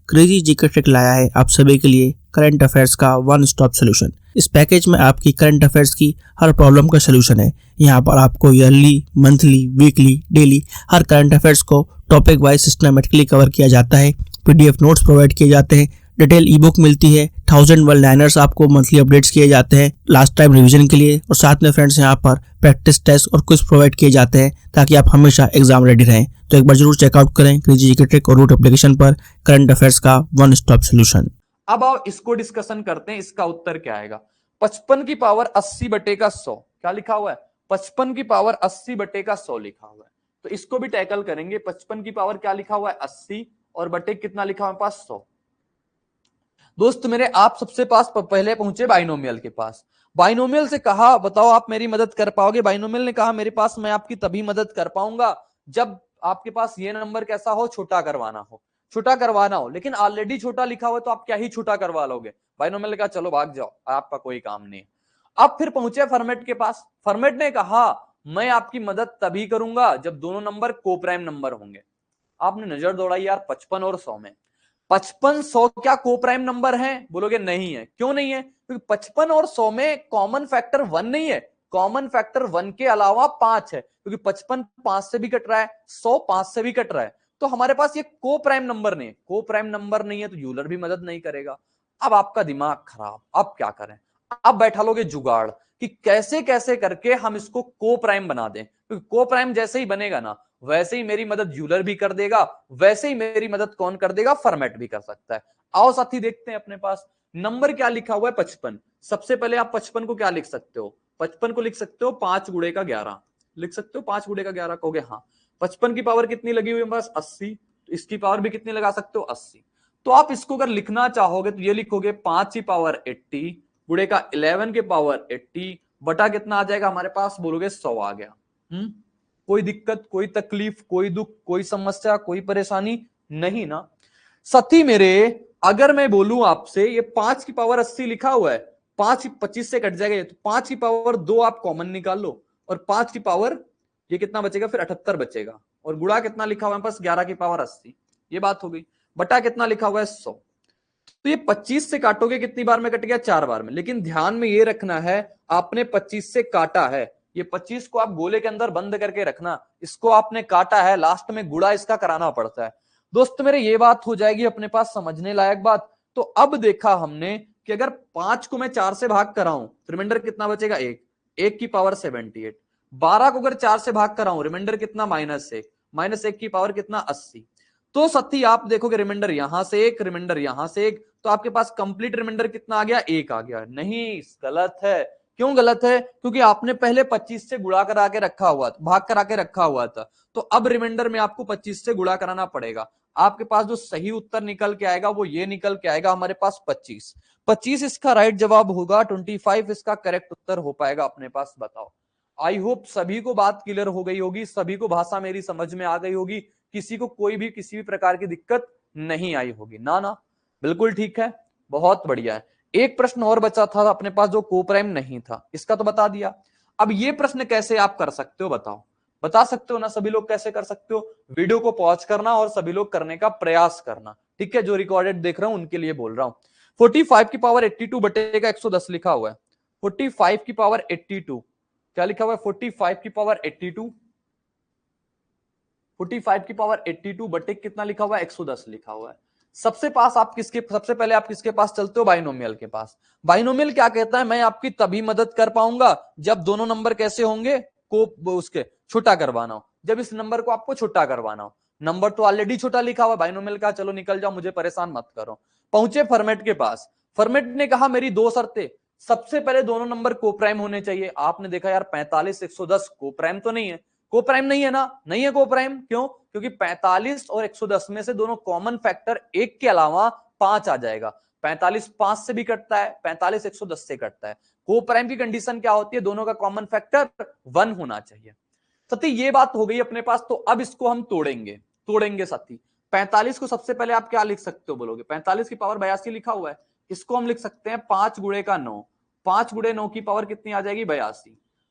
क्रेजी जीके ट्रिक लाया है आप सभी के लिए करंट अफेयर्स का वन स्टॉप सोल्यूशन। इस पैकेज में आपकी करंट अफेयर्स की हर प्रॉब्लम का सोल्यूशन है। यहाँ पर आपको ईयरली, मंथली, वीकली, डेली हर करंट अफेयर्स को टॉपिक वाइज सिस्टमेटिकली कवर किया जाता है। पीडीएफ नोट्स प्रोवाइड किए जाते हैं, डिटेल ई बुक मिलती है, 1000 वर्ड लाइनर्स आपको मंथली अपडेट्स किए जाते हैं लास्ट टाइम रिवीजन के लिए, और साथ में फ्रेंड्स यहाँ पर प्रैक्टिस टेस्ट और क्विज प्रोवाइड किए जाते हैं ताकि आप हमेशा एग्जाम रेडी रहें। तो एक बार जरूर चेकआउट करें क्रेजी जीके ट्रिक और रूट एप्लीकेशन पर करंट अफेयर्स का वन स्टॉप सोल्यूशन।
अब आओ इसको डिस्कशन करते हैं, इसका उत्तर क्या आएगा। 55 की पावर 80 बटे का 100, क्या लिखा हुआ है, 55 की पावर 80 बटे का 100 लिखा हुआ है। तो इसको भी टैकल करेंगे। 55 की पावर क्या लिखा हुआ है 80 और बटे कितना लिखा हुआ है पास 100। दोस्त मेरे आप सबसे पास पहले पहुंचे बाइनोमियल के पास। बाइनोमियल से कहा बताओ आप मेरी मदद कर पाओगे। बाइनोमियल ने कहा मेरे पास मैं आपकी तभी मदद कर पाऊंगा जब आपके पास ये नंबर कैसा हो, छोटा करवाना हो। छोटा करवाना हो लेकिन ऑलरेडी छोटा लिखा हुआ है तो आप क्या ही छोटा करवा लोगे। बाइनोमियल ने कहा चलो भाग जाओ, आपका कोई काम नहीं। अब फिर पहुंचे फॉर्मेट के पास। फॉर्मेट ने कहा मैं आपकी मदद तभी करूंगा जब दोनों नंबर कोप्राइम नंबर होंगे। आपने नजर दौड़ाई यार 55 और 100 में। 55 100 क्या कोप्राइम नंबर है? बोलोगे नहीं है। क्यों नहीं है? क्योंकि 55 और 100 में कॉमन फैक्टर 1 नहीं है। कॉमन फैक्टर 1 के अलावा 5 है, क्योंकि 55 5 से भी कट रहा है, 100 5 से भी कट रहा है। तो हमारे पास ये कोप्राइम नंबर नहीं है। कोप्राइम नंबर नहीं है तो यूलर भी मदद नहीं करेगा। अब आपका दिमाग खराब, अब क्या करें? अब बैठा लोगे जुगाड़ कि कैसे कैसे करके हम इसको कोप्राइम बना दें, क्योंकि कोप्राइम जैसे ही बनेगा ना वैसे ही मेरी मदद यूलर भी कर देगा, वैसे ही मेरी मदद कौन कर देगा? फॉर्मेट भी कर सकता है। आओ साथी देखते हैं अपने पास नंबर क्या लिखा हुआ है 55। सबसे पहले आप 55 को क्या लिख सकते हो? 55 को लिख सकते हो 5 गुणे का 11 लिख सकते हो। 5 गुणे का 11 कहोगे हाँ। 55 की पावर कितनी लगी हुई है बस 80, तो इसकी पावर भी कितनी लगा सकते हो 80। तो आप इसको अगर लिखना चाहोगे तो ये लिखोगे 5 की पावर 80 गुणे का 11 के पावर 80 बटा कितना आ जाएगा हमारे पास? बोलोगे 100 आ गया। कोई दिक्कत, कोई तकलीफ, कोई दुख, कोई समस्या, कोई परेशानी नहीं ना साथी मेरे? अगर मैं बोलूं आपसे ये 5 की पावर 80 लिखा हुआ है, 5 25 से कट जाएगा ये, तो 5 की पावर 2 आप कॉमन निकाल लो और 5 की पावर ये कितना बचेगा? फिर 78 बचेगा। और गुणा कितना लिखा हुआ है पास? 11 की पावर 80। ये बात हो गई। बटा कितना लिखा हुआ है? 100। तो ये 25 से काटोगे कितनी बार में कट गया? 4 बार में। लेकिन ध्यान में ये रखना है आपने 25 से काटा है, ये 25 को आप गोले के अंदर बंद करके रखना, इसको आपने काटा है, लास्ट में गुणा इसका कराना पड़ता है। दोस्त मेरे ये बात हो जाएगी अपने पास समझने लायक बात। तो अब देखा हमने कि अगर 5 को मैं 4 से भाग कराऊं रिमाइंडर कितना बचेगा? 1, 1 की पावर 78। 12 को अगर 4 से भाग कराऊं रिमाइंडर कितना? -1, -1 की पावर कितना? 80। तो सत्ती आप देखोगे रिमाइंडर यहां से 1, रिमाइंडर यहां से 1, तो आपके पास कंप्लीट रिमाइंडर कितना आ गया? 1 आ गया। नहीं, गलत है। क्यों गलत है? क्योंकि आपने पहले 25 से गुणा करा के रखा हुआ था, भाग करा के रखा हुआ था। तो अब रिमाइंडर में आपको 25 से गुणा कराना पड़ेगा। आपके पास जो सही उत्तर निकल के आएगा वो ये निकल के आएगा हमारे पास 25। 25 इसका राइट जवाब होगा, 25 इसका करेक्ट उत्तर हो पाएगा अपने पास। बताओ। आई होप सभी को बात क्लियर हो गई होगी, सभी को भाषा मेरी समझ में आ गई होगी, किसी को कोई भी किसी भी प्रकार की दिक्कत नहीं आई होगी ना? ना बिल्कुल ठीक है, बहुत बढ़िया है। एक प्रश्न और बचा था अपने पास जो कोप्राइम नहीं था, इसका तो बता दिया। अब ये प्रश्न कैसे आप कर सकते हो? बताओ। बता सकते हो ना सभी लोग कैसे कर सकते हो? वीडियो को पॉज करना और सभी लोग करने का प्रयास करना, ठीक है? जो रिकॉर्डेड देख रहा हूं उनके लिए बोल रहा हूं। 45 की पावर 82 बटे का 110 लिखा हुआ है। 45 की पावर 82 क्या लिखा हुआ है? 45 की पावर 82, 45 की पावर 82 बटे कितना लिखा हुआ है? 110 लिखा हुआ है। सबसे पहले आप किसके पास चलते हो? बाइनोमियल के पास। बाइनोमियल क्या कहता है? मैं आपकी तभी मदद कर पाऊंगा जब दोनों नंबर कैसे होंगे? को उसके छोटा करवाना हो, जब इस नंबर को आपको छोटा करवाना हो। नंबर तो ऑलरेडी छोटा लिखा हुआ बाइनोमियल का, चलो निकल जाओ, मुझे परेशान मत करो। पहुंचे फॉर्मेट के पास। फॉर्मेट ने कहा मेरी 2 शर्तें। सबसे पहले दोनों नंबर कोप्राइम होने चाहिए। आपने देखा यार 45 110 कोप्राइम तो नहीं है। कोप्राइम नहीं है ना? नहीं है कोप्राइम। क्यों? क्योंकि 45 और 110 में से दोनों कॉमन फैक्टर 1 के अलावा 5 आ जाएगा। 45 5 से भी कटता है, 45 110 से कटता है। कोप्राइम की कंडीशन क्या होती है? दोनों का कॉमन फैक्टर 1 होना चाहिए। सती ये बात हो गई अपने पास। तो अब इसको हम तोड़ेंगे साथी। 45 को सबसे पहले आप क्या लिख सकते हो? बोलोगे 45 की पावर 82 लिखा हुआ है, इसको हम लिख सकते हैं 5 गुणे का 9। 5 गुणे 9 की पावर कितनी आ जाएगी? 82।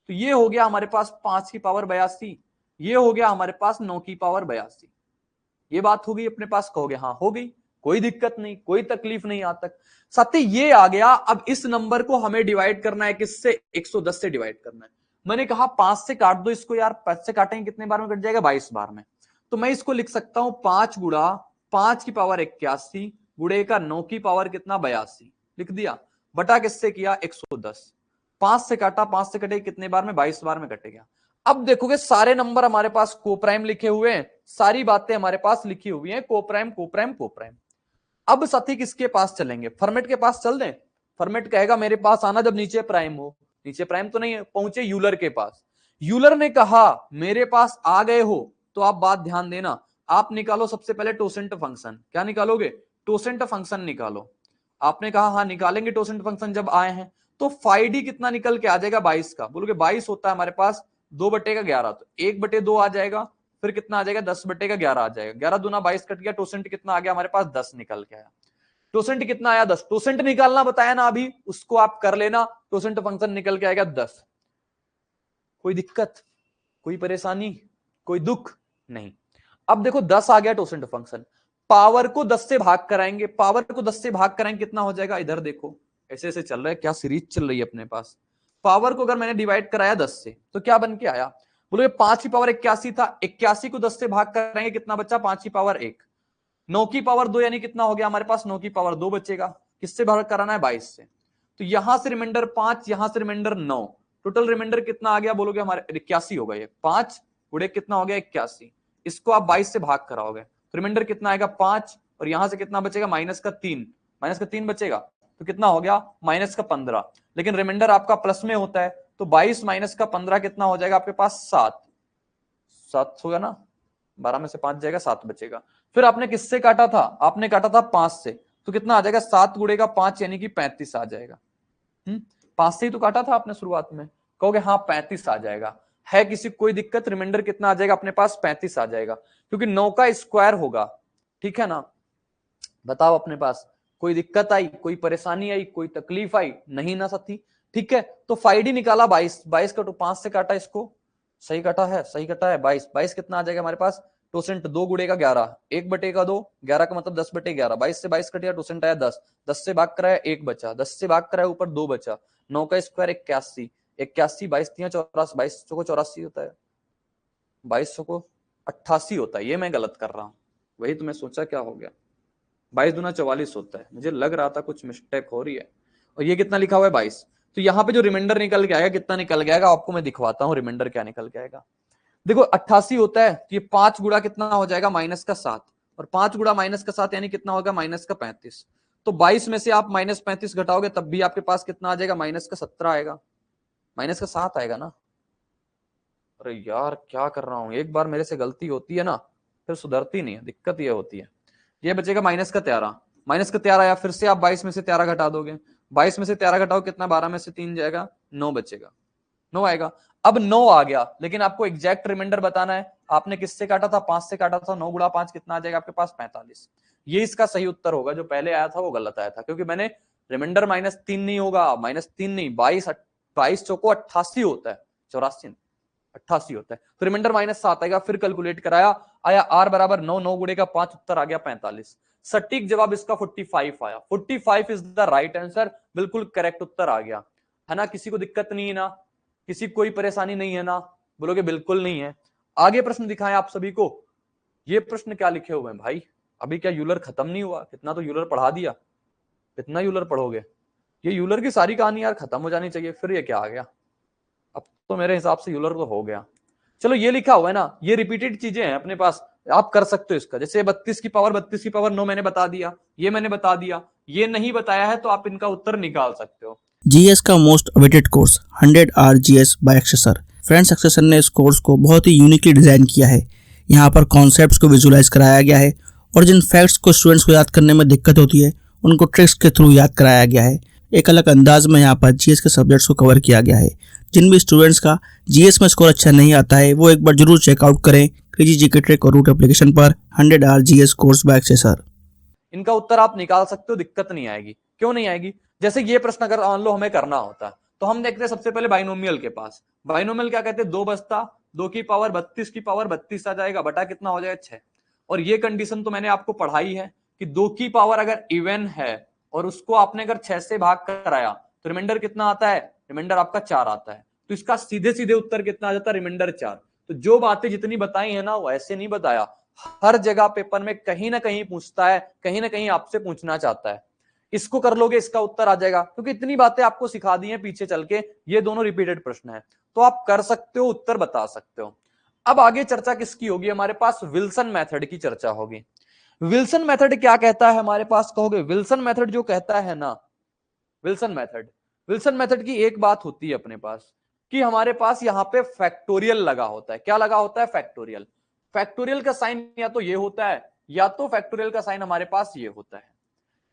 तो ये हो गया हमारे पास 5 की पावर 82, ये हो गया हमारे पास 9 की पावर 82। ये बात हो गई अपने पास। कहोगे हाँ हो गई, कोई दिक्कत नहीं, कोई तकलीफ नहीं आज तक। साथी ये आ गया। अब इस नंबर को हमें डिवाइड करना है, किससे? 110 से डिवाइड करना है। मैंने कहा 5 से काट दो इसको यार। 5 से काटेंगे कितने बार में कट जाएगा? 22 बार में। तो मैं इसको लिख सकता हूं 5 गुणा 5 की पावर 81 गुणे का 9 की पावर कितना? 82 लिख दिया। बटा किससे किया? 110। 5 से काटा, 5 से कटे कितने बार में? 22 बार में कटेगा। अब देखोगे सारे नंबर हमारे पास कोप्राइम लिखे हुए हैं, सारी बातें हमारे पास लिखी हुई हैं कोप्राइम कोप्राइम कोप्राइम। अब साथी किसके पास चलेंगे? फॉर्मेट के पास चल दें। फॉर्मेट कहेगा मेरे पास आना जब नीचे प्राइम हो। नीचे प्राइम तो नहीं है, पहुंचे यूलर के पास। यूलर ने कहा मेरे पास आ गए हो तो आप बात ध्यान देना, आप निकालो सबसे पहले टोसेंट फंक्शन। क्या निकालोगे? टोसेंट फंक्शन निकालो। आपने कहा हाँ निकालेंगे टोसेंट फंक्शन। जब आए हैं तो फाइव डी कितना निकल के आ जाएगा? 22 का। बोलोगे 22 होता है हमारे पास 2/11, तो 1/2 आ जाएगा, फिर कितना आ जाएगा? 10/11 आ जाएगा। 11 दूना 22 कट गया, टोसेंट कितना आ गया हमारे पास? 10 निकल के आया। टोसेंट कितना आया? 10। टोसेंट निकालना बताया ना अभी, उसको आप कर लेना, टोसेंट फंक्शन निकल के आएगा 10। कोई दिक्कत, कोई परेशानी, कोई दुख नहीं। अब देखो 10 आ गया टोसेंट फंक्शन, पावर को 10 से भाग कराएंगे, पावर को 10 से भाग कराएंगे कितना हो जाएगा? इधर देखो ऐसे ऐसे चल रहा है, क्या सीरीज चल रही है अपने पास। पावर को अगर मैंने डिवाइड कराया 10 से तो क्या बन के आया? बोलो 5 की पावर 81 था, 81 को 10 से भाग कराएंगे कितना बचा? 5 की पावर 1। 9 की पावर 2 यानी कितना हो गया हमारे पास? 9 की पावर 2 बचेगा। किससे भाग कराना है? 22 से। तो यहां से रिमाइंडर 5, यहां से रिमाइंडर 9, टोटल रिमाइंडर कितना आ गया? बोलोगे हमारे 81 होगा। ये 5 गुणे कितना हो गया? 81। इसको आप 22 से भाग कराओगे तो रिमाइंडर कितना आएगा? 5, और यहां से कितना बचेगा? -3। -3 बचेगा तो कितना हो गया? -15। लेकिन रिमाइंडर आपका प्लस में होता है तो 22 -15 कितना हो जाएगा आपके पास? 7। 7 होगा ना, 12 में से 5 जाएगा, 7 बचेगा। फिर आपने किससे काटा था? आपने काटा था 5 से, तो कितना आ जाएगा? 7 गुणे का 5 यानी कि 35 आ जाएगा। 5 से ही तो काटा था आपने शुरुआत में। कहोगे हाँ 35 आ जाएगा। है किसी कोई दिक्कत? रिमाइंडर कितना आ जाएगा अपने पास? 35 आ जाएगा, क्योंकि 9 का स्क्वायर होगा। ठीक है ना? बताओ अपने पास कोई दिक्कत आई, कोई परेशानी आई, कोई तकलीफ आई? नहीं ना साथी। ठीक है, तो फाइडी निकाला 22, 22 का तो 5 से काटा, इसको सही कटा है, सही कटा है। 22, 22 कितना आ जाएगा हमारे पास? टोसेंट 2 गुणे का 11, 1/2, 11 का मतलब 10/11। 22 से 22 कट गया, टोसेंट आया 10। 10 से भाग कराया 1 बचा, 10 से भाग कराया ऊपर 2 बचा। 9 का स्क्वायर 81, 81 22 3 84, 22 को 84 होता है, 22 को 88 होता है। ये मैं गलत कर रहा हूँ, वही तो मैं सोचा क्या हो गया। 22 दूना 44 होता है, मुझे लग रहा था कुछ मिस्टेक हो रही है। और ये कितना लिखा हुआ है? 22। तो यहाँ पे जो रिमाइंडर निकल के आएगा, कितना निकल के आएगा आपको मैं दिखवाता हूँ रिमाइंडर क्या निकल के आएगा। देखो 88 होता है तो ये 5 गुणा कितना हो जाएगा? -7, और 5 गुणा -7 यानी कितना होगा? -35। तो 22 में से आप -35 घटाओगे तब भी आपके पास कितना आ जाएगा? -17 आएगा, -7 आएगा ना। अरे यार क्या कर रहा हूं, एक बार मेरे से गलती होती है ना फिर सुधरती नहीं है, दिक्कत ये होती है। ये बचेगा -13, -13 आया, फिर से आप 22 में से 13 घटा दोगे, 22 में से 13 घटाओ कितना? 12 में से 3 जाएगा, 9 बचेगा, 9 आएगा। अब 9 आ गया, लेकिन आपको एग्जैक्ट रिमाइंडर बताना है। आपने किससे काटा था? 5 से काटा था। 9 गुणा 5 कितना आ जाएगा आपके पास? 45। ये इसका सही उत्तर होगा, जो पहले आया था वो गलत आया था, क्योंकि मैंने रिमाइंडर -3 नहीं होगा, -3 नहीं, 22 चौको 88 होता है, 84 88 होता है। तो रिमाइंडर -7 आएगा। फिर कैलकुलेट कराया, आया आर बराबर 9, 9 गुणे का 5, उत्तर आ गया 45। सटीक जवाब इसका 45 आया। 45 इज द राइट आंसर, बिल्कुल करेक्ट उत्तर आ गया है ना। किसी को दिक्कत नहीं है ना, किसी को कोई परेशानी नहीं है ना? बोलोगे बिल्कुल नहीं है। आगे प्रश्न दिखाएं आप सभी को। ये प्रश्न क्या लिखे हुए हैं भाई? अभी क्या यूलर खत्म नहीं हुआ? कितना तो यूलर पढ़ा दिया, कितना यूलर पढ़ोगे? ये यूलर की सारी कहानी यार खत्म हो जानी चाहिए, फिर ये क्या आ गया? अब तो मेरे हिसाब से यूलर तो हो गया। चलो ये लिखा हुआ है ना, ये रिपीटेड चीजें हैं अपने पास, आप कर सकते हो इसका। जैसे 32 की पावर 9 मैंने बता दिया, ये मैंने बता दिया, ये नहीं बताया है तो आप इनका उत्तर निकाल सकते हो।
जीएस का most awaited course 100 R GS by Akshay. Friends Akshay sir ने इस कोर्स को बहुत ही यूनिकली डिजाइन किया है। यहाँ पर कॉन्सेप्ट्स को विजुलाइज कराया गया है और जिन फैक्ट्स को स्टूडेंट्स को याद करने में दिक्कत होती है उनको ट्रिक्स के थ्रू याद कराया गया है। एक अलग अंदाज में यहाँ पर जीएस के सब्जेक्ट्स को कवर किया गया है। जिन भी स्टूडेंट्स का जीएस में स्कोर अच्छा नहीं आता है वो एक बार जरूर चेकआउट करें क्रेजी जीके ट्रिक और रूट एप्लीकेशन पर 100 R GS course by Akshay sir.
इनका उत्तर आप निकाल सकते हो, दिक्कत नहीं आएगी। क्यों नहीं आएगी? जैसे ये प्रश्न अगर मान लो हमें करना होता तो हम देखते हैं सबसे पहले बाइनोमियल के पास। बाइनोमियल क्या कहते हैं? 2 बचता, 2 की पावर 32 की पावर 32 आ जाएगा, बटा कितना हो जाएगा? 6। और ये कंडीशन तो मैंने आपको पढ़ाई है कि 2 की पावर अगर इवन है और उसको आपने अगर 6 से भाग कराया तो रिमाइंडर कितना आता है? रिमाइंडर आपका 4 आता है। तो इसका सीधे सीधे उत्तर कितना आ जाता है? रिमाइंडर 4। तो जो बातें जितनी बताई है ना वो ऐसे नहीं बताया, हर जगह पेपर में कहीं ना कहीं पूछता है, कहीं ना कहीं आपसे पूछना चाहता है। इसको कर लोगे इसका उत्तर आ जाएगा, क्योंकि इतनी बातें आपको सिखा दी हैं पीछे चल के। ये दोनों रिपीटेड प्रश्न है तो आप कर सकते हो, उत्तर बता सकते हो। अब आगे चर्चा किसकी होगी? हमारे पास विल्सन मेथड की चर्चा होगी। विल्सन मेथड क्या कहता है हमारे पास? कहोगे विल्सन मेथड जो कहता है ना, विल्सन मेथड की एक बात होती है अपने पास कि हमारे पास यहां पे फैक्टोरियल लगा होता है। क्या लगा होता है? फैक्टोरियल। फैक्टोरियल का साइन या तो ये होता है या तो फैक्टोरियल का साइन हमारे पास ये होता है।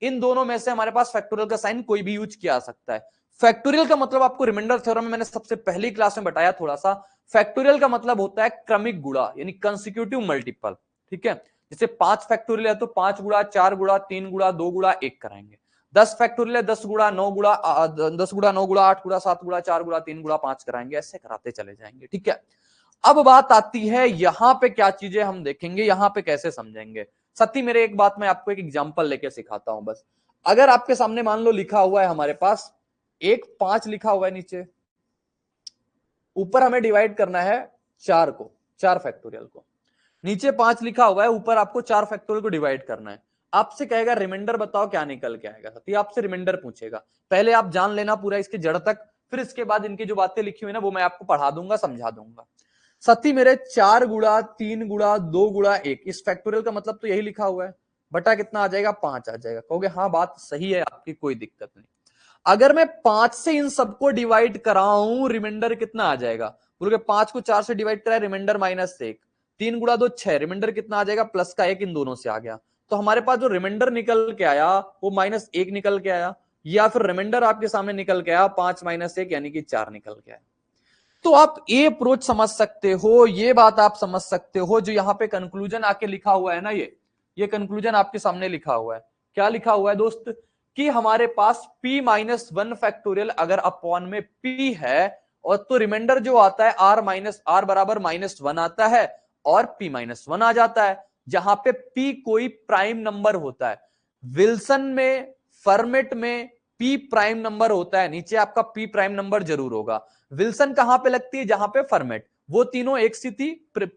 इन दोनों में से हमारे पास फैक्टोरियल का साइन कोई भी यूज किया जा सकता है। फैक्टोरियल का मतलब आपको रिमाइंडर थ्योरम में मैंने सबसे पहली क्लास में बताया थोड़ा सा। फैक्टोरियल का मतलब होता है क्रमिक गुणा यानी कंसेक्यूटिव मल्टीपल। ठीक है, जैसे 5 फैक्टोरियल है तो 5 गुणा, 4 गुणा, 3 गुणा, 2 गुणा, 1 कराएंगे। 10 फैक्टोरियल है 10 गुणा, 9 गुणा, 10 गुणा, 9 गुणा, 8 गुणा, 7 गुणा, 4 गुणा, 3 गुणा, 5 कराएंगे, ऐसे कराते चले जाएंगे। ठीक है, अब बात आती है यहां पे क्या चीजें हम देखेंगे, यहां पे कैसे समझेंगे। सती मेरे एक बात मैं आपको एक एग्जांपल लेके सिखाता हूं बस। अगर आपके सामने मान लो लिखा हुआ है हमारे पास एक 5 लिखा हुआ है, नीचे ऊपर हमें डिवाइड करना है 4 को, 4 फैक्टोरियल को, नीचे 5 लिखा हुआ है, ऊपर आपको 4 फैक्टोरियल को डिवाइड करना है। आपसे कहेगा रिमाइंडर बताओ क्या निकल के आएगा, सती आपसे रिमाइंडर पूछेगा। पहले आप जान लेना पूरा इसके जड़ तक, फिर इसके बाद इनकी जो बातें लिखी हुई ना वो मैं आपको पढ़ा दूंगा, समझा दूंगा। सती मेरे 4 गुणा 3 गुणा 2 गुणा 1, इस फैक्टोरियल का मतलब तो यही लिखा हुआ है, बटा कितना आ जाएगा 5 आ जाएगा। कहोगे हाँ बात सही है आपकी, कोई दिक्कत नहीं। अगर मैं 5 से इन सबको डिवाइड कराऊं रिमाइंडर कितना आ जाएगा, बोलोगे 5 को 4 से डिवाइड कराए रिमाइंडर -1, 3 गुणा 2 6, रिमाइंडर कितना आ जाएगा प्लस का 1, इन दोनों से आ गया। तो हमारे पास जो रिमाइंडर निकल के आया वो -1 निकल के आया, या फिर रिमाइंडर आपके सामने निकल के आया 5 - 1 यानी कि 4 निकल के आया। तो आप ये अप्रोच समझ सकते हो, ये बात आप समझ सकते हो, जो यहां पे कंक्लूजन आके लिखा हुआ है ना, ये कंक्लूजन आपके सामने लिखा हुआ है। क्या लिखा हुआ है दोस्त, कि हमारे पास p-1 फैक्टोरियल अगर अपॉन में p है, और तो रिमाइंडर जो आता है r बराबर -1 आता है और p-1 आ जाता है, जहां पे p कोई प्राइम नंबर होता है। विल्सन में, फर्मेट में p प्राइम नंबर होता है, नीचे आपका p प्राइम नंबर जरूर होगा। विल्सन कहां पे लगती है, जहां पे फर्मेट, वो तीनों एक सी थी,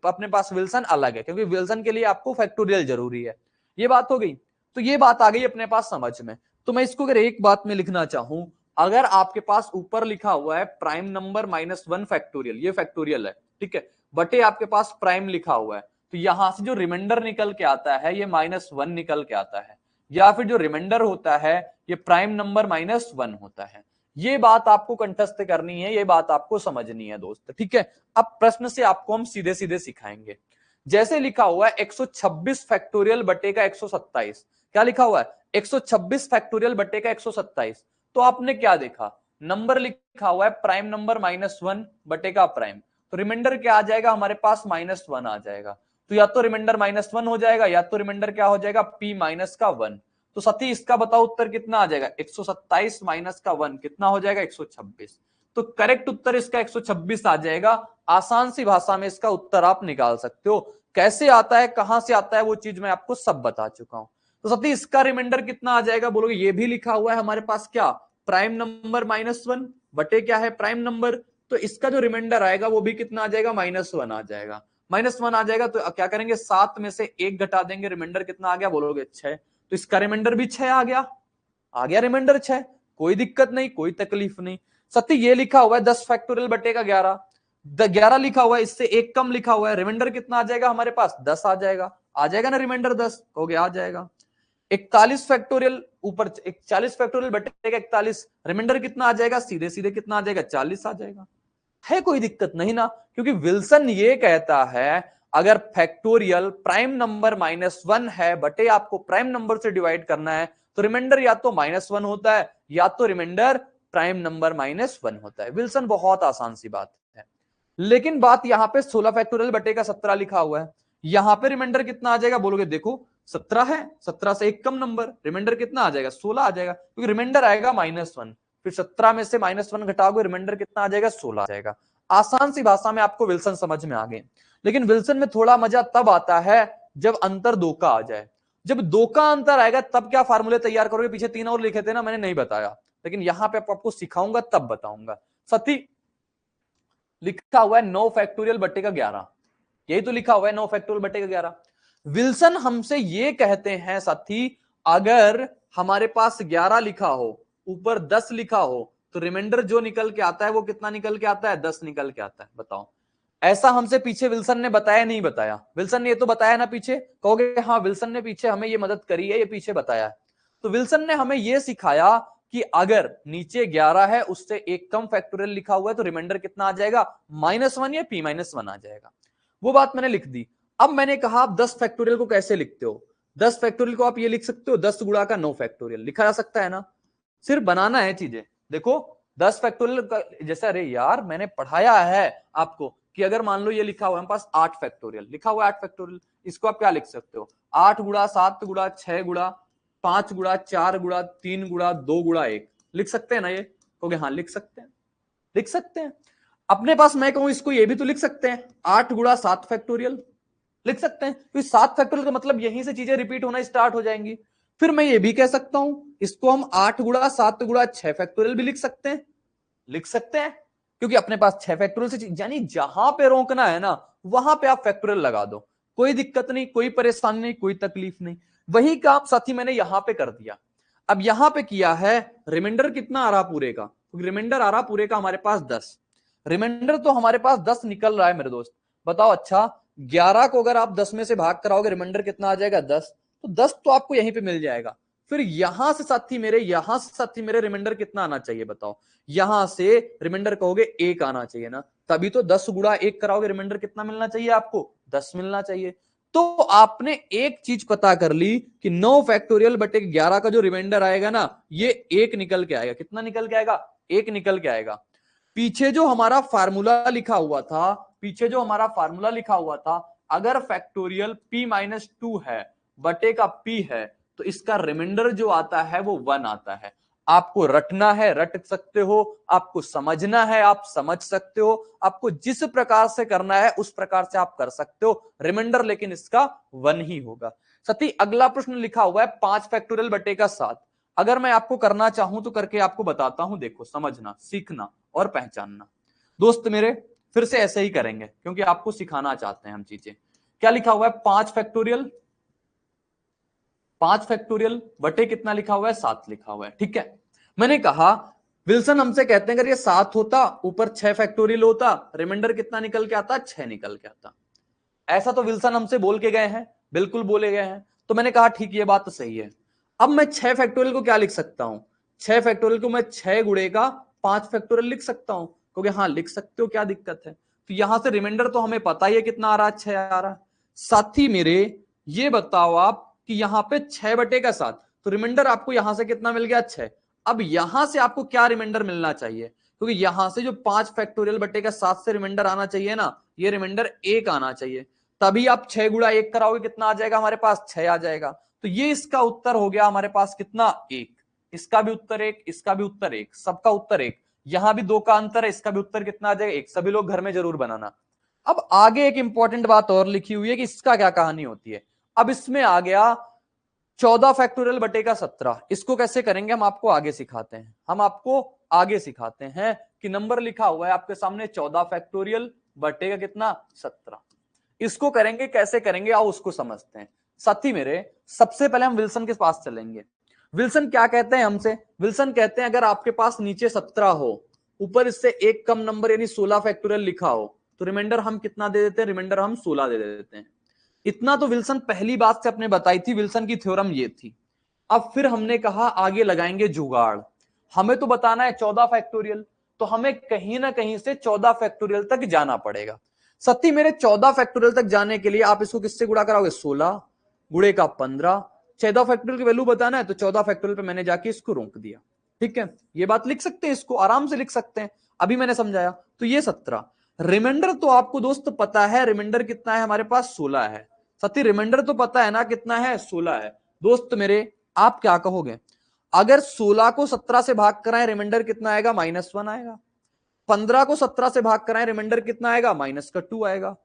अपने पास विल्सन अलग है, क्योंकि विल्सन के लिए आपको फैक्टोरियल जरूरी है। ये बात हो गई, तो ये बात आ गई अपने पास समझ में। तो मैं इसको अगर एक बात में लिखना चाहूं, अगर आपके पास ऊपर लिखा हुआ है प्राइम नंबर -1 फैक्टोरियल, ये फैक्टोरियल है, ठीक है, बटे आपके पास प्राइम लिखा हुआ है, तो यहां से जो रिमाइंडर निकल के आता है ये -1 निकल के आता है, या फिर जो रिमाइंडर होता है ये प्राइम नंबर -1 होता है। ये बात आपको कंठस्थ करनी है, ये बात आपको समझनी है दोस्त। ठीक है, अब प्रश्न से आपको हम सीधे सीधे सिखाएंगे। जैसे लिखा हुआ है 126 फैक्टोरियल बटे का 127, क्या लिखा हुआ है 126 फैक्टोरियल बटे का 127, तो आपने क्या देखा, नंबर लिखा हुआ है प्राइम नंबर -1 बटे का प्राइम, तो रिमाइंडर क्या आ जाएगा हमारे पास -1 आ जाएगा। तो या तो रिमाइंडर -1 हो जाएगा, या तो रिमाइंडर क्या हो जाएगा p माइनस का 1। तो सती इसका बताओ उत्तर कितना आ जाएगा, 127 माइनस का 1 कितना हो जाएगा 126। तो करेक्ट उत्तर इसका 126 आ जाएगा। आसान सी भाषा में इसका उत्तर आप निकाल सकते हो। कैसे आता है, कहां से आता है, वो चीज मैं आपको सब बता चुका हूं। तो सती इसका रिमाइंडर कितना आ जाएगा, बोलोगे ये भी लिखा हुआ है हमारे पास क्या, प्राइम नंबर -1 बटे क्या है प्राइम नंबर, तो इसका जो रिमाइंडर आएगा वो भी कितना आ जाएगा -1 आ जाएगा। -1 आ जाएगा तो क्या करेंगे, 7 में से 1 घटा देंगे, रिमाइंडर कितना आ गया, बोलोगे 6, तो इसका रिमाइंडर भी 6 आ गया रिमाइंडर 6, कोई दिक्कत नहीं, कोई तकलीफ नहीं। सत्य ये लिखा हुआ है 10 फैक्टोरियल बटे का 11, 11 लिखा हुआ है, इससे एक कम लिखा हुआ है, रिमाइंडर कितना आ जाएगा हमारे पास 10 आ जाएगा ना रिमाइंडर 10, हो गया आ जाएगा। 41 फैक्टोरियल ऊपर 40 फैक्टोरियल बटे का 41, रिमाइंडर कितना आ जाएगा, सीधे सीधे कितना आ जाएगा 40 आ जाएगा। है कोई दिक्कत नहीं ना, क्योंकि विल्सन ये कहता है अगर फैक्टोरियल प्राइम नंबर -1 है बटे आपको प्राइम नंबर से डिवाइड करना है, तो रिमाइंडर या तो -1 होता है या तो रिमाइंडर प्राइम नंबर -1 होता है। विल्सन बहुत आसान सी बात है। लेकिन बात यहां पे 16 फैक्टोरियल बटे का 17 लिखा हुआ है, यहां पे रिमाइंडर कितना आ जाएगा, बोलोगे देखो 17 है, 17 से एक कम नंबर, रिमाइंडर कितना आ जाएगा 16 आ जाएगा, क्योंकि रिमाइंडर आएगा -1, फिर 17 में से -1 घटाओगे, रिमाइंडर कितना आ जाएगा 16 आ जाएगा। आसान सी भाषा में आपको विल्सन समझ में आ गए। लेकिन विल्सन में थोड़ा मजा तब आता है जब अंतर 2 का आ जाए। जब 2 का अंतर आएगा तब क्या फार्मूले तैयार करोगे, पीछे 3 और लिखे थे ना, मैंने नहीं बताया, लेकिन यहां पे आपको सिखाऊंगा तब बताऊंगा। सती लिखा हुआ है 9 फैक्टोरियल बटे का 11, यही तो लिखा हुआ है 9 फैक्टोरियल बटे का 11। विल्सन हमसे ये कहते हैं साथी, अगर हमारे पास 11 लिखा हो, ऊपर 10 लिखा हो, तो रिमाइंडर जो निकल के आता है वो कितना निकल के आता है, 10 निकल के आता है। बताओ, ऐसा हमसे पीछे विल्सन ने बताया नहीं बताया, विल्सन ने ये तो बताया ना पीछे, कहोगे हाँ विल्सन ने पीछे हमें ये मदद करी है, ये पीछे बताया है। तो विल्सन ने हमें ये सिखाया कि अगर नीचे 11 है उससे एक कम फैक्टोरियल लिखा हुआ है, तो रिमाइंडर कितना आ जाएगा -1 या p-1 आ जाएगा। वो बात मैंने लिख दी। अब मैंने कहा आप 10 फैक्टोरियल को कैसे लिखते हो? 10 फैक्टोरियल को आप ये लिख सकते हो 10 गुणा का 9 फैक्टोरियल, लिखा जा सकता है ना? सिर्फ बनाना है चीजें। देखो 10 फैक्टोरियल का जैसे, अरे यार मैंने पढ़ाया है आपको कि अगर मान लो ये लिखा हुआ है हमारे पास 8 फैक्टोरियल, लिखा हुआ है 8 फैक्टोरियल, इसको आप क्या लिख सकते हो? 8 गुणा 7 गुणा 6 गुणा 5 गुणा 4 गुणा 3 गुणा 2 गुणा 1, लिख सकते हैं ना? ये कहोगे हाँ लिख सकते हैं, लिख सकते हैं। अपने पास मैं कहूं इसको ये भी तो लिख सकते हैं, 8 गुणा 7 फैक्टोरियल लिख सकते हैं, क्योंकि 7 फैक्टोरियल का मतलब यहीं से चीजें रिपीट होना स्टार्ट हो जाएंगी। फिर मैं ये भी कह सकता हूं इसको हम 8 गुणा 7 गुणा 6 फैक्टोरियल भी लिख सकते हैं, लिख सकते हैं, क्योंकि अपने पास 6 फैक्टोरियल से, यानी जहां पे रोकना है ना वहां पे आप फैक्टोरियल लगा दो, कोई दिक्कत नहीं, कोई परेशानी नहीं, कोई तकलीफ नहीं। वही काम साथी मैंने यहां पे कर दिया। अब यहां पे किया है, रिमाइंडर कितना आ रहा पूरे का? रिमाइंडर आ रहा पूरे का हमारे पास 10, रिमाइंडर तो हमारे पास 10 निकल रहा है मेरे दोस्त। बताओ अच्छा 11 को अगर आप 10 में से भाग कराओगे रिमाइंडर कितना आ जाएगा? 10। तो 10 तो आपको यहीं पे मिल जाएगा। फिर यहां से साथी मेरे रिमाइंडर कितना आना चाहिए बताओ? यहां से रिमाइंडर कहोगे 1 आना चाहिए ना, तभी तो 10 गुणा 1 कराओगे रिमाइंडर कितना मिलना चाहिए आपको? 10 मिलना चाहिए। तो आपने एक चीज पता कर ली कि 9 फैक्टोरियल बटे 11 का जो रिमाइंडर आएगा ना, ये 1 निकल के आएगा। कितना निकल के आएगा? 1 निकल के आएगा। पीछे जो हमारा फार्मूला लिखा हुआ था, अगर फैक्टोरियल p-2 है बटे का p है, तो इसका रिमाइंडर जो आता है वो 1 आता है। आपको रटना है रट सकते हो, आपको समझना है आप समझ सकते हो, आपको जिस प्रकार से करना है उस प्रकार से आप कर सकते हो, रिमाइंडर लेकिन इसका 1 ही होगा। सती अगला प्रश्न लिखा हुआ है 5 फैक्टोरियल बटे का 7। अगर मैं आपको करना चाहूं तो करके आपको बताता हूं, देखो समझना, सीखना और पहचानना। दोस्त मेरे फिर से ऐसे ही करेंगे क्योंकि आपको सिखाना चाहते हैं हम चीजें। क्या लिखा हुआ है? 5 फैक्टोरियल, 5 फैक्टोरियल बटे कितना लिखा हुआ है? 7 लिखा हुआ है, ठीक है। मैंने कहा विल्सन हमसे कहते हैं अगर ये 7 होता, ऊपर 6 फैक्टोरियल होता, रिमाइंडर कितना निकल के आता? 6 निकल के आता। ऐसा तो विल्सन हमसे बोल के गए हैं, बिल्कुल बोले गए हैं। तो मैंने कहा ठीक ये बात तो सही है। अब मैं 6 फैक्टोरियल को क्या लिख सकता हूं? 6 फैक्टोरियल को मैं 6 गुणे का 5 फैक्टोरियल लिख सकता हूं, क्योंकि हाँ लिख सकते हो, क्या दिक्कत है। तो यहां से रिमाइंडर तो हमें पता ही है कितना आ रहा है, 6 आ रहा है। साथी मेरे ये बताओ आप कि यहां पे 6 बटे का 7, तो रिमाइंडर आपको यहां से कितना मिल गया? 6। अब यहां से आपको क्या रिमाइंडर मिलना चाहिए? क्योंकि यहां से जो 5 फैक्टोरियल बटे का 7 से रिमाइंडर आना चाहिए ना, ये रिमाइंडर 1 आना चाहिए। तभी आप 6 गुणा 1 कराओगे, कितना आ जाएगा हमारे पास? 6 आ जाएगा। तो ये इसका उत्तर हो गया हमारे पास कितना? 1। इसका भी उत्तर 1, इसका भी उत्तर 1, सबका उत्तर 1। यहां भी 2 का अंतर है, इसका भी उत्तर कितना आ जाएगा? 1। सभी लोग घर में जरूर बनाना। अब आगे एक इंपॉर्टेंट बात और लिखी हुई है कि इसका क्या कहानी होती है। अब इसमें आ गया 14 फैक्टोरियल बटे का 17। इसको कैसे करेंगे हम आपको आगे सिखाते हैं, कि नंबर लिखा हुआ है आपके सामने 14 फैक्टोरियल बटे का कितना? 17। इसको करेंगे, कैसे करेंगे आओ उसको समझते हैं। साथी मेरे सबसे पहले हम विल्सन के पास चलेंगे। विल्सन क्या कहते हैं हमसे? विल्सन कहते हैं अगर आपके पास नीचे 17 हो, ऊपर इससे एक कम नंबर यानी 16 फैक्टोरियल लिखा हो, तो रिमाइंडर हम कितना दे देते हैं? रिमाइंडर हम 16 दे देते हैं। इतना तो विल्सन पहली बात से अपने बताई थी, विल्सन की थ्योरम ये थी। अब फिर हमने कहा आगे लगाएंगे जुगाड़। हमें तो बताना है 14 फैक्टोरियल, तो हमें कहीं ना कहीं से 14 फैक्टोरियल तक जाना पड़ेगा। सत्ती मेरे 14 फैक्टोरियल तक जाने के लिए आप इसको किससे गुणा कराओगे? 16 गुणे का 15। 14 फैक्टोरियल की वैल्यू बताना है तो 14 फैक्टोरियल पे मैंने जाके इसको रोक दिया, ठीक है। ये बात लिख सकते हैं, इसको आराम से लिख सकते हैं, अभी मैंने समझाया। तो ये 17। रिमाइंडर तो आपको दोस्त पता है, रिमाइंडर कितना है हमारे पास? 16 है। सत्ती रिमाइंडर तो पता है ना कितना है? 16 है। दोस्त मेरे आप क्या कहोगे? अगर 16 को 17 से भाग कराएं रिमाइंडर कितना आएगा? -1 आएगा। 15 को 17 से भाग कराएं रिमाइंडर कितना आएगा? -2 आएगा।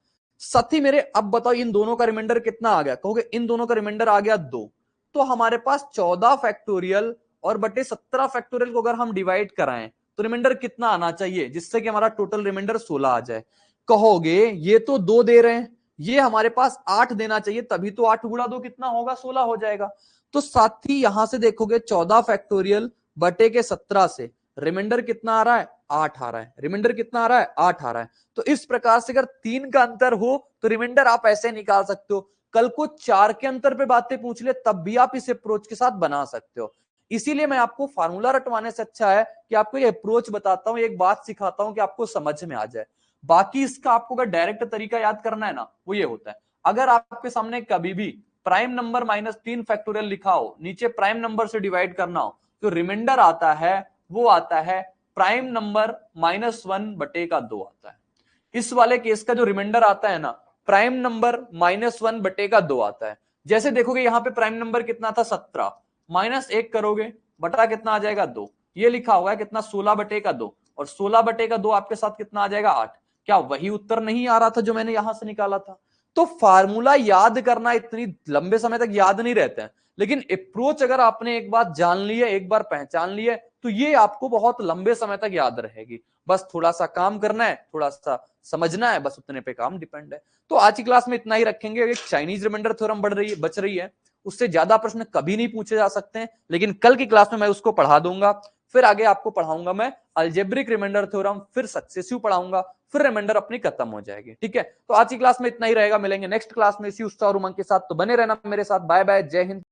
साथी मेरे अब बताओ इन दोनों का रिमाइंडर कितना आ गया? कहोगे इन दोनों का रिमाइंडर आ गया 2। तो हमारे पास 14 फैक्टोरियल और बटे 17 फैक्टोरियल को अगर हम डिवाइड कराएं तो रिमाइंडर कितना आना चाहिए जिससे कि हमारा टोटल रिमाइंडर 16 आ जाए? कहोगे ये तो 2 दे रहे हैं, ये हमारे पास 8 देना चाहिए, तभी तो 8 गुणा 2 कितना होगा? 16 हो जाएगा। तो साथी यहां से देखोगे 14 फैक्टोरियल बटे के 17 से रिमाइंडर कितना आ रहा है? 8 आ रहा है। रिमाइंडर कितना आ रहा है? 8 आ रहा है। तो इस प्रकार से अगर 3 का अंतर हो तो रिमाइंडर आप ऐसे निकाल सकते हो। कल को 4 के अंतर पे बातें पूछ ले तब भी आप इस अप्रोच के साथ बना सकते हो। इसीलिए मैं आपको फार्मूला रटवाने से अच्छा है कि आपको ये अप्रोच बताता हूं, एक बात सिखाता हूं कि आपको समझ में आ जाए। बाकी इसका आपको अगर डायरेक्ट तरीका याद करना है ना, वो ये होता है अगर आपके सामने कभी भी प्राइम नंबर -3 फैक्टोरियल लिखा हो, नीचे प्राइम नंबर से डिवाइड करना हो, तो रिमाइंडर आता है वो आता है प्राइम नंबर -1/2 आता है। इस वाले केस का जो रिमाइंडर आता है ना, प्राइम नंबर -1/2 आता है। जैसे देखोगे यहां पे प्राइम नंबर कितना था 17, -1 करोगे बटा कितना आ जाएगा 2, ये लिखा हुआ है कितना 16/2, और 16/2 आपके साथ कितना आ जाएगा 8। क्या वही उत्तर नहीं आ रहा था जो मैंने यहां से निकाला था? तो फार्मूला याद करना इतनी लंबे समय तक याद नहीं रहते हैं, लेकिन अप्रोच अगर आपने एक बार जान ली है, एक बार पहचान ली है, तो ये आपको बहुत लंबे समय तक याद रहेगी। बस थोड़ा सा काम करना है, थोड़ा सा समझना है, बस उतने पे काम डिपेंड है। तो आज की क्लास में इतना ही रखेंगे। एक चाइनीज रिमाइंडर थ्योरम बच रही है, उससे ज्यादा प्रश्न कभी नहीं पूछे जा सकते हैं, लेकिन कल की क्लास में मैं उसको पढ़ा दूंगा। फिर आगे आपको पढ़ाऊंगा मैं अलजेब्रिक रिमाइंडर थ्योरम, फिर सक्सेसिव पढ़ाऊंगा, फिर रिमाइंडर अपनी खत्म हो जाएगी। ठीक है, तो आज की क्लास में इतना ही रहेगा। मिलेंगे नेक्स्ट क्लास में इसी उत्साह और उमंग के साथ, तो बने रहना मेरे साथ। बाय बाय, जय हिंद।